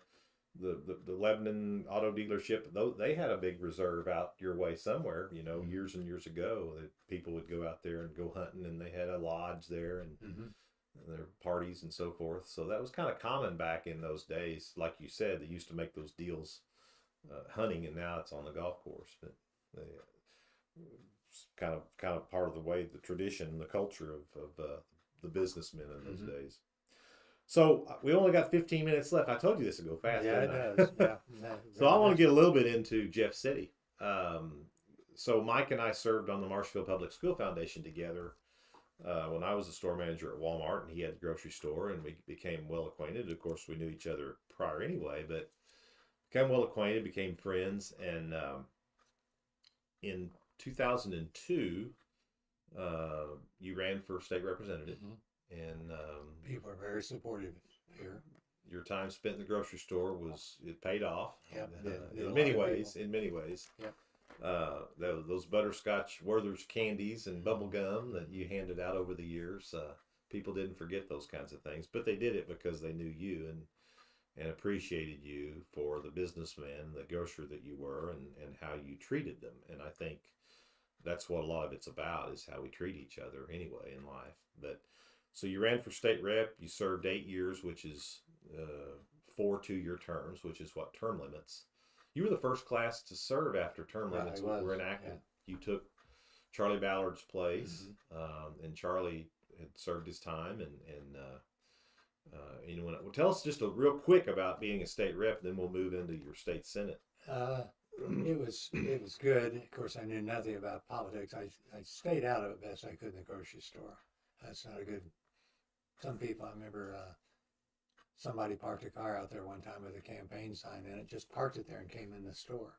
Lebanon auto dealership. They had a big reserve out your way somewhere, years and years ago, that people would go out there and go hunting, and they had a lodge there and their parties and so forth. So that was kind of common back in those days. Like you said, they used to make those deals hunting, and now it's on the golf course. But it's kind of part of the way, the tradition, the culture of the businessmen in those days. So we only got 15 minutes left. I told you this would go fast. Yeah, it does. Yeah. So I want to get a little bit into Jeff City. so Mike and I served on the Marshfield Public School Foundation together when I was a store manager at Walmart, and he had the grocery store, and we became well acquainted. Of course, we knew each other prior anyway, but became well acquainted, became friends, and in 2002, you ran for state representative, and People are very supportive here. your time spent in the grocery store it paid off. Yep, in many ways. In many ways. Yep. Those butterscotch Werther's candies and bubble gum that you handed out over the years, people didn't forget those kinds of things, but they did it because they knew you and appreciated you for the businessman, the grocer that you were, and how you treated them. And I think that's what a lot of it's about, is how we treat each other anyway in life. But so you ran for state rep, you served 8 years, which is 4 2-year terms, which is what term limits. You were the first class to serve after term limits were enacted. Yeah. You took Charlie Ballard's place, and Charlie had served his time. Tell us just a real quick about being a state rep, then we'll move into your state senate. It was good. Of course, I knew nothing about politics. I stayed out of it best I could in the grocery store. That's not a good. Some people, I remember somebody parked a car out there one time with a campaign sign in it, just parked it there and came in the store.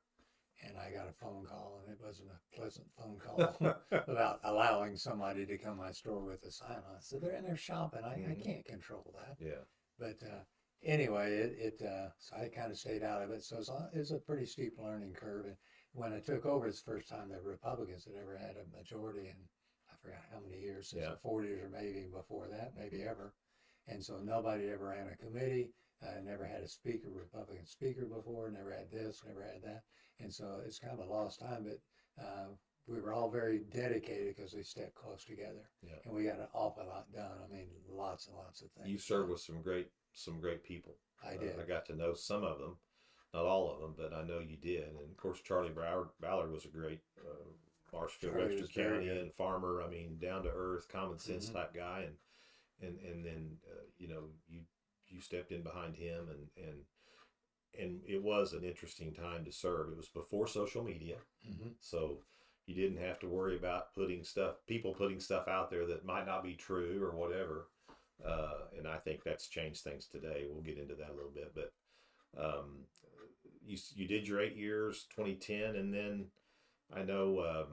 And I got a phone call, and it wasn't a pleasant phone call about allowing somebody to come to my store with a sign on. So they're in there shopping. I can't control that. Yeah. But anyway, so I kind of stayed out of it. So it's a pretty steep learning curve. And when I took over, it's the first time that Republicans had ever had a majority in, I forgot how many years, since the 40s or maybe before that, maybe ever. And so nobody ever ran a committee, never had a Republican speaker before, never had this, never had that. And so it's kind of a lost time, but we were all very dedicated because we stepped close together. Yeah. And we got an awful lot done. I mean, lots and lots of things. You served with some great people. I did. I got to know some of them, not all of them, but I know you did. And of course, Charlie Ballard was a great Marshfield, Webster County and farmer. I mean, down to earth, common sense type guy. And then you stepped in behind him, and it was an interesting time to serve. It was before social media, so you didn't have to worry about people putting stuff out there that might not be true or whatever. And I think that's changed things today. We'll get into that a little bit, but you did your 8 years, 2010, and then I know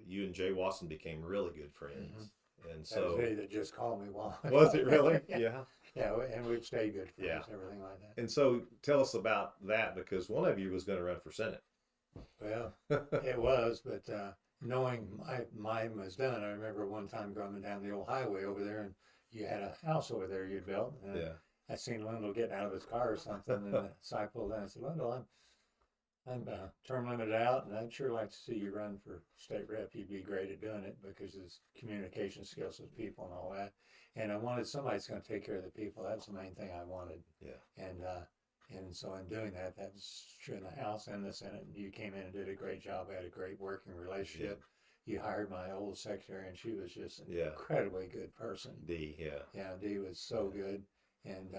you and Jay Wasson became really good friends. And so that was Jay that just called me while. Was it really? Yeah. Yeah, and we've stayed good friends, everything like that. And so tell us about that, because one of you was going to run for Senate. Well, it was, but knowing mine was done, I remember one time going down the old highway over there, and you had a house over there you'd built. And I seen Lyndall getting out of his car or something, and so I pulled down and said, Lyndall, I'm term limited out, and I'd sure like to see you run for state rep. You'd be great at doing it because of his communication skills with people and all that. And I wanted somebody that's going to take care of the people. That's the main thing I wanted. Yeah. And so in doing that, that was true in the House and the Senate. You came in and did a great job. I had a great working relationship. You hired my old secretary, and she was just an incredibly good person. Dee, yeah, Dee was so good, and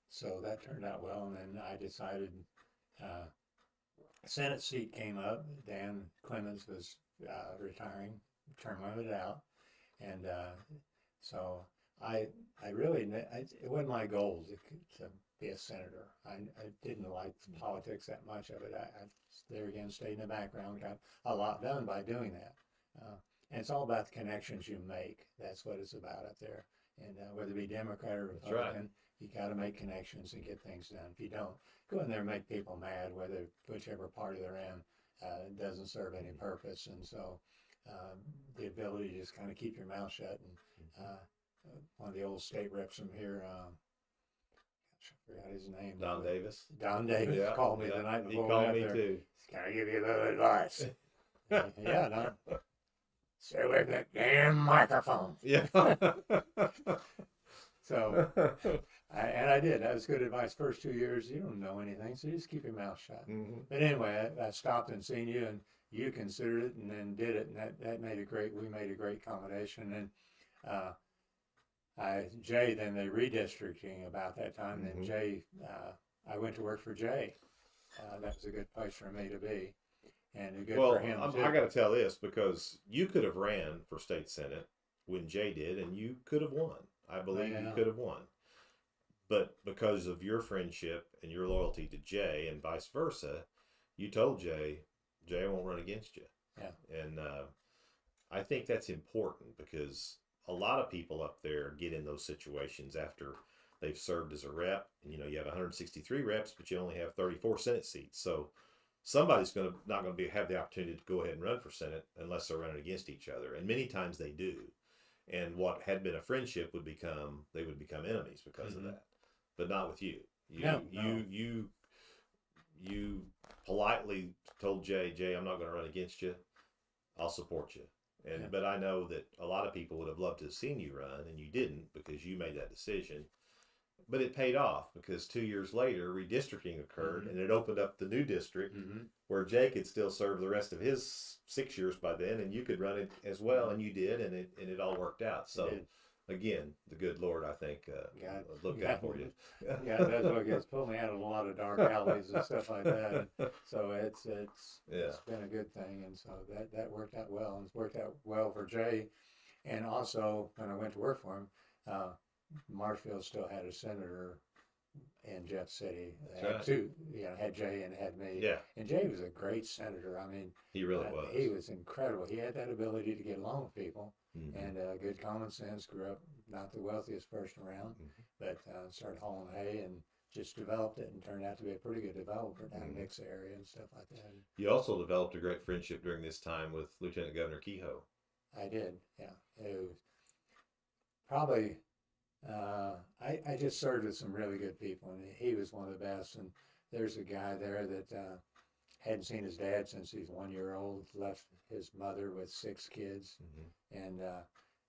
so that turned out well. And then I decided. Senate seat came up. Dan Clemens was retiring, term limited out, and so I really it wasn't my goal to be a senator. I didn't like politics that much of it. I there again stayed in the background, got a lot done by doing that, and it's all about the connections you make. That's what it's about up there, and whether it be Democrat or Republican. You got to make connections and get things done. If you don't, go in there and make people mad, whichever party they're in, doesn't serve any purpose. And so the ability to just kind of keep your mouth shut. And one of the old state reps from here, I forgot his name. Don Davis. Don Davis called me the night before. He called me too. Can I give you a little advice? Yeah, Don. Stay away from that damn microphone. Yeah. So, and I did. That was good advice. First 2 years, you don't know anything, so you just keep your mouth shut. But anyway, I stopped and seen you, and you considered it, and then did it, and that made we made a great combination. And Jay, then they redistricting about that time. Then Jay, I went to work for Jay. That was a good place for me to be. and good Well, for him I too. got to tell this because you could have ran for state senate when Jay did, and you could have won. I believe you Yeah, could have won. But because of your friendship and your loyalty to Jay and vice versa, you told Jay, I won't run against you. yeah, And I think that's important because a lot of people up there get in those situations after they've served as a rep. And, you have 163 reps, but you only have 34 Senate seats. So somebody's not going to have the opportunity to go ahead and run for Senate unless they're running against each other. And many times they do. And what had been a friendship would become enemies because of that. But not with you. no, no, You politely told Jay, I'm not going to run against you. I'll support you. yeah. But I know that a lot of people would have loved to have seen you run, and you didn't because you made that decision. But it paid off because 2 years later, redistricting occurred, and it opened up the new district where Jay could still serve the rest of his 6 years by then, and you could run it as well, and you did, and it all worked out. So, again, the good Lord, I think, looked out for you. Yeah, that's what gets pulled me out of a lot of dark alleys and stuff like that. And so it's been a good thing, and so that worked out well, and it's worked out well for Jay. And also, when I went to work for him, Marshfield still had a senator in Jeff City. They had two, had Jay and had me. Yeah. And Jay was a great senator. I mean, he really was. He was incredible. He had that ability to get along with people and good common sense. Grew up not the wealthiest person around, but started hauling hay and just developed it and turned out to be a pretty good developer down in Nixa area and stuff like that. You also developed a great friendship during this time with Lieutenant Governor Kehoe. I did, yeah. It was probably, I just served with some really good people, and he was one of the best. And there's a guy there that hadn't seen his dad since he's 1 year old, left his mother with 6 kids. And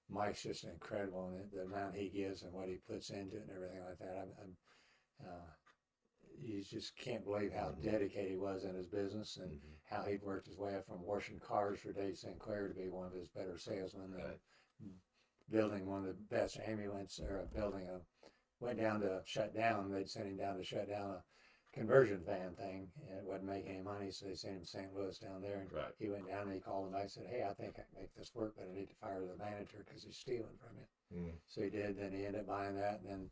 Mike's just incredible, and the amount he gives and what he puts into it and everything like that. You just can't believe how dedicated he was in his business and how he'd worked his way up from washing cars for Dave Sinclair to be one of his better salesmen, and building one of the best ambulance, or went down to shut down. They'd send him down to shut down a conversion van thing, and it wasn't making any money, so they sent him to St. Louis down there. And he went down and he called them. I said, "Hey, I think I can make this work, but I need to fire the manager because he's stealing from you." So he did. Then he ended up buying that, and then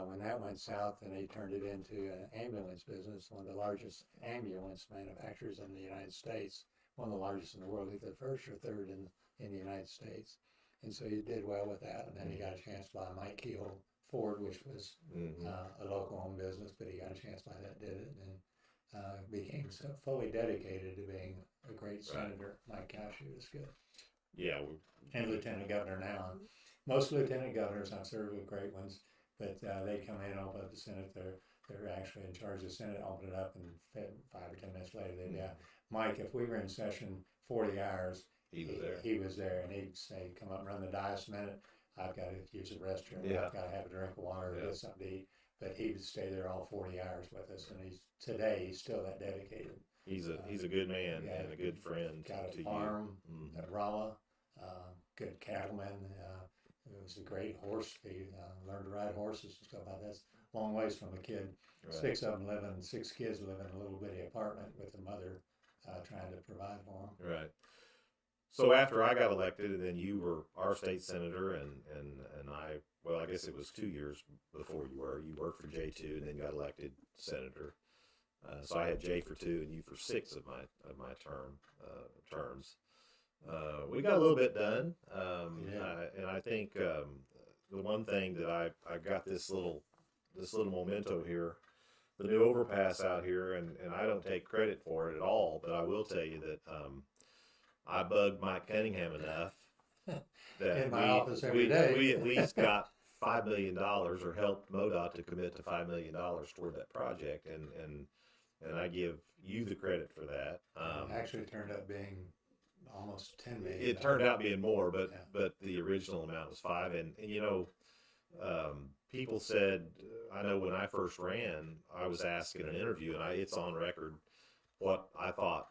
when that went south, then he turned it into an ambulance business, one of the largest ambulance manufacturers in the United States, one of the largest in the world, either first or third in the United States. And so he did well with that, and then he got a chance to buy Mike Kehoe Ford, which was a local-owned business, but he got a chance to buy that, did it, and became so fully dedicated to being a great senator. Mike Cashew was good. Yeah. And lieutenant governor now. Most lieutenant governors, I've served with great ones, but they come in and open up the Senate. They're actually in charge of the Senate, open it up, and 5 or 10 minutes later they'd be out. Mike, if we were in session 40 hours, he was there, and he'd say, "Come up and run the dais a minute. I've got to use the restroom. I've got to have a drink of water or get something to eat." But he would stay there all 40 hours with us, and he's still that dedicated. He's a good man and a good friend. Got a farm at Rolla, good cattleman. It was a great horse. He learned to ride horses and stuff like that. That's a long ways from a kid. 6 kids live in a little bitty apartment with a mother trying to provide for them. Right. So after I got elected, and then you were our state senator, and I guess it was 2 years before you worked for Jay 2, and then got elected senator. So I had Jay for 2 and you for 6 of my terms. We got a little bit done, and I think the one thing that I got this little memento here, the new overpass out here, and I don't take credit for it at all, but I will tell you that I bugged Mike Cunningham enough that in my office every day. We at least got $5 million, or helped MoDOT to commit to $5 million toward that project, and I give you the credit for that. It actually turned out being almost 10 million. It turned out being more, but the original amount was 5, and people said, I know when I first ran, I was asked in an interview, and it's on record, what I thought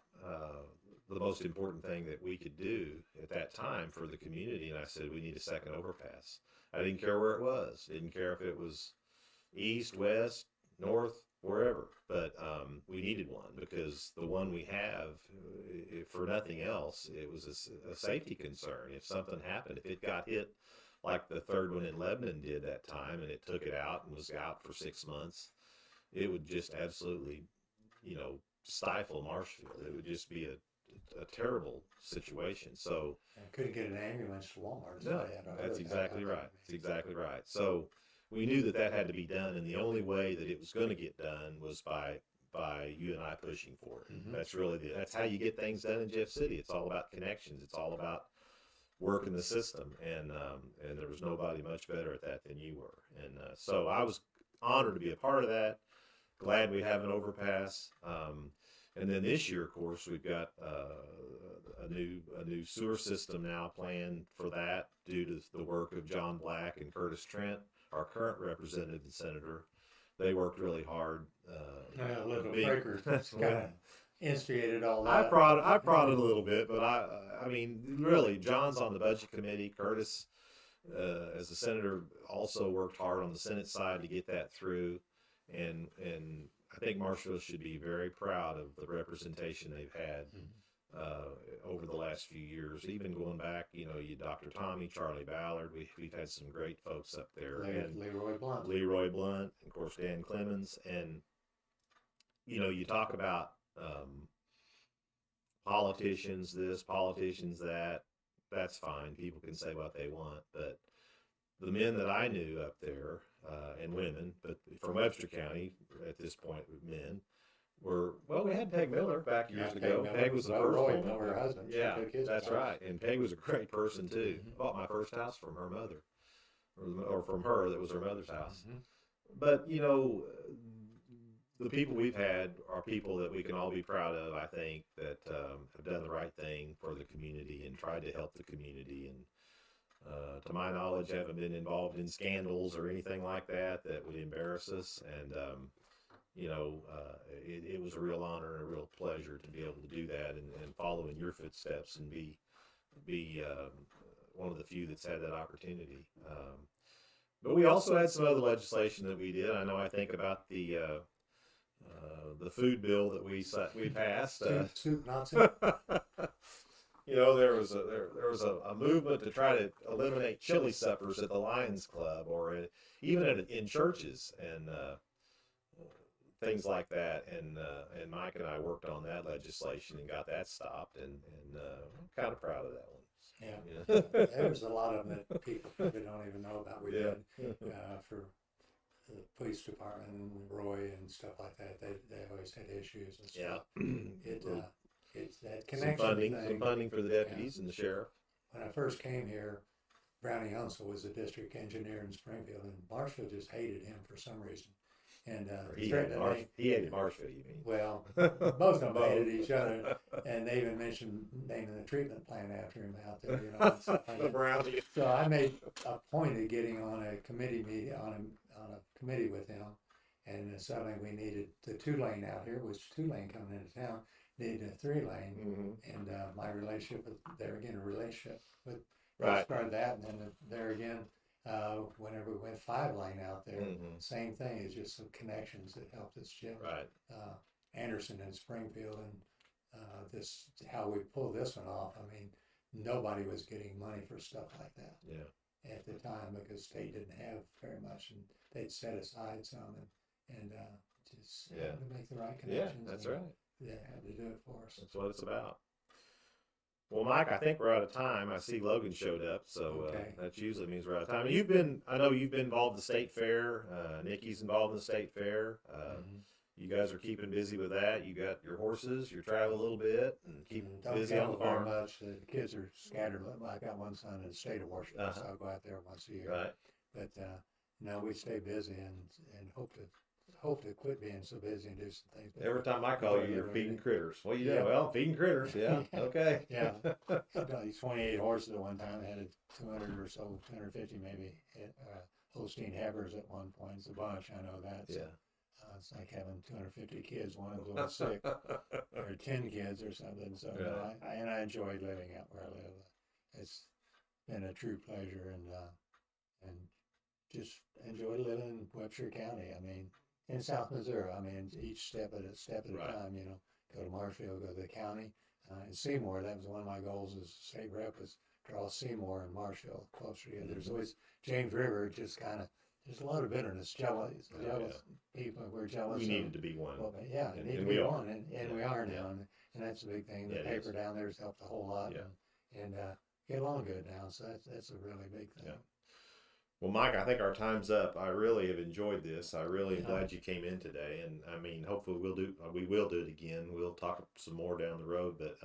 the most important thing that we could do at that time for the community, and I said, we need a second overpass. I didn't care where it was. Didn't care if it was east, west, north, wherever. But we we needed one, because the one we have, for nothing else, it was a safety concern. If something happened, if it got hit like the third one in Lebanon did that time, and it took it out and was out for 6 months, it would just absolutely, stifle Marshfield. It would just be a terrible situation. So I couldn't get an ambulance to Walmart. no, that's exactly right. That's exactly right. So we knew that had to be done, and the only way that it was going to get done was by you and I pushing for it. Mm-hmm. That's how you get things done in Jeff City. It's all about connections. It's all about working the system, and there was nobody much better at that than you were. And so I was honored to be a part of that. Glad we have an overpass. And then this year, of course, we've got a new sewer system now planned for that, due to the work of John Black and Curtis Trent, our current representative and senator. They worked really hard. Little Fraker kind of instigated all that. I prodded a little bit, but I mean, really, John's on the budget committee. Curtis, as a senator, also worked hard on the Senate side to get that through, and I think Marshfield should be very proud of the representation they've had over the last few years. Even going back, you Dr. Tommy, Charlie Ballard. We've had some great folks up there, and Leroy Blunt, and of course Dan Clemens, and you talk about politicians this, politicians that. That's fine. People can say what they want, but the men that I knew up there, and women, but from Webster County at this point, men were, we had Peg Miller back years ago. Peg was the first Roy one. Miller, her husband. Yeah, that's right. And Peg was a great person too. Mm-hmm. Bought my first house from her mother, or from her. That was her mother's house. Mm-hmm. But the people we've had are people that we can all be proud of. I think that have done the right thing for the community and tried to help the community. And to my knowledge, haven't been involved in scandals or anything like that would embarrass us. And it was a real honor and a real pleasure to be able to do that and follow in your footsteps and be one of the few that's had that opportunity. But we also had some other legislation that we did. I think about the food bill that we passed. Soup, not soup. There was a movement to try to eliminate chili suppers at the Lions Club, or even in churches, and things like that. And Mike and I worked on that legislation and got that stopped, and I'm kind of proud of that one. Yeah. There's a lot of them that people probably don't even know about. We did for the police department and Roy and stuff like that. They always had issues and stuff. Yeah. It's that connection some funding for the deputies and the sheriff. When I first came here, Brownie Hunsel was the district engineer in Springfield, and Marshfield just hated him for some reason. And he hated Marshfield, you mean? Well, both of them hated each other, and they even mentioned naming the treatment plant after him out there. And stuff like The Browns. So I made a point of getting on a committee meeting on a committee with him, and suddenly we needed the 2-lane out here, which 2-lane coming into town needed a 3-lane, and my relationship with Right. started that, and then there again. Whenever we went 5-lane out there, same thing. It's just some connections that helped us. Jim Anderson in Springfield, and this how we pulled this one off. I mean, nobody was getting money for stuff like that at the time, because state didn't have very much, and they'd set aside some, and just had to make the right connections. Yeah, that's right. They had to do it for us. That's what it's about. Well, Mike, I think we're out of time. I see Logan showed up, so that usually means we're out of time. And I know you've been involved in the state fair. Nikki's involved in the state fair. You guys are keeping busy with that. You got your horses. You're traveling a little bit and keeping busy on the farm. Very much. The kids are scattered. I got one son in the state of Washington, so I'll go out there once a year. Right. But no, we stay busy and hope to quit being so busy and do some things. Every time I call you, you're feeding critters. What you doing? Well, feeding critters. Yeah. Okay. Yeah. Got these 28 horses at one time. I had 200 or so, 250 maybe. Holstein Heifers at one point. It's a bunch. I know that. So, it's like having 250 kids. One of them was sick, or 10 kids or something. So no, I enjoy living out where I live. It's been a true pleasure, and just enjoy living in Webster County. I mean, in South Missouri. I mean, each step at a Right. time. You know, go to Marshfield, go to the county, and Seymour. That was one of my goals as state rep was draw Seymour and Marshfield closer together. There's always James River, just kind of. There's a lot of bitterness, jealous people. We're jealous We of. needed to be one. Well, yeah, it and, need to and be we are. one, and we are now, and that's a big thing. The Yeah, it paper is. down there has helped a whole lot, Yeah. and get along good now. So that's a really big thing. Yeah. Well, Mike, I think our time's up. I really have enjoyed this. I really am Yeah. glad you came in today, and I mean, hopefully we will do it again. We'll talk some more down the road, but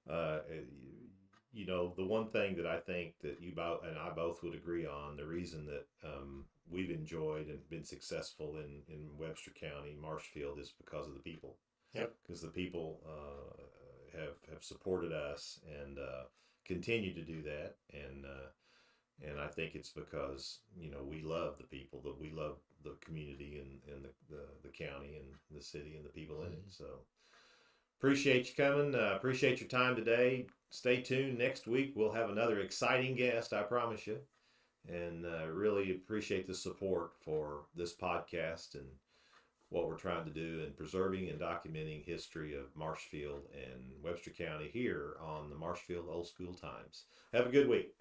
uh, you know, the one thing that I think that you both and I both would agree on, the reason that we've enjoyed and been successful in Webster County, Marshfield, is because of the people. Yep. Because the people have supported us and continue to do that, and I think it's because, you know, we love the people, that we love the community and the county and the city and the people in it. So appreciate you coming. Appreciate your time today. Stay tuned. Next week we'll have another exciting guest, I promise you. And really appreciate the support for this podcast and what we're trying to do in preserving and documenting history of Marshfield and Webster County here on the Marshfield Old School Times. Have a good week.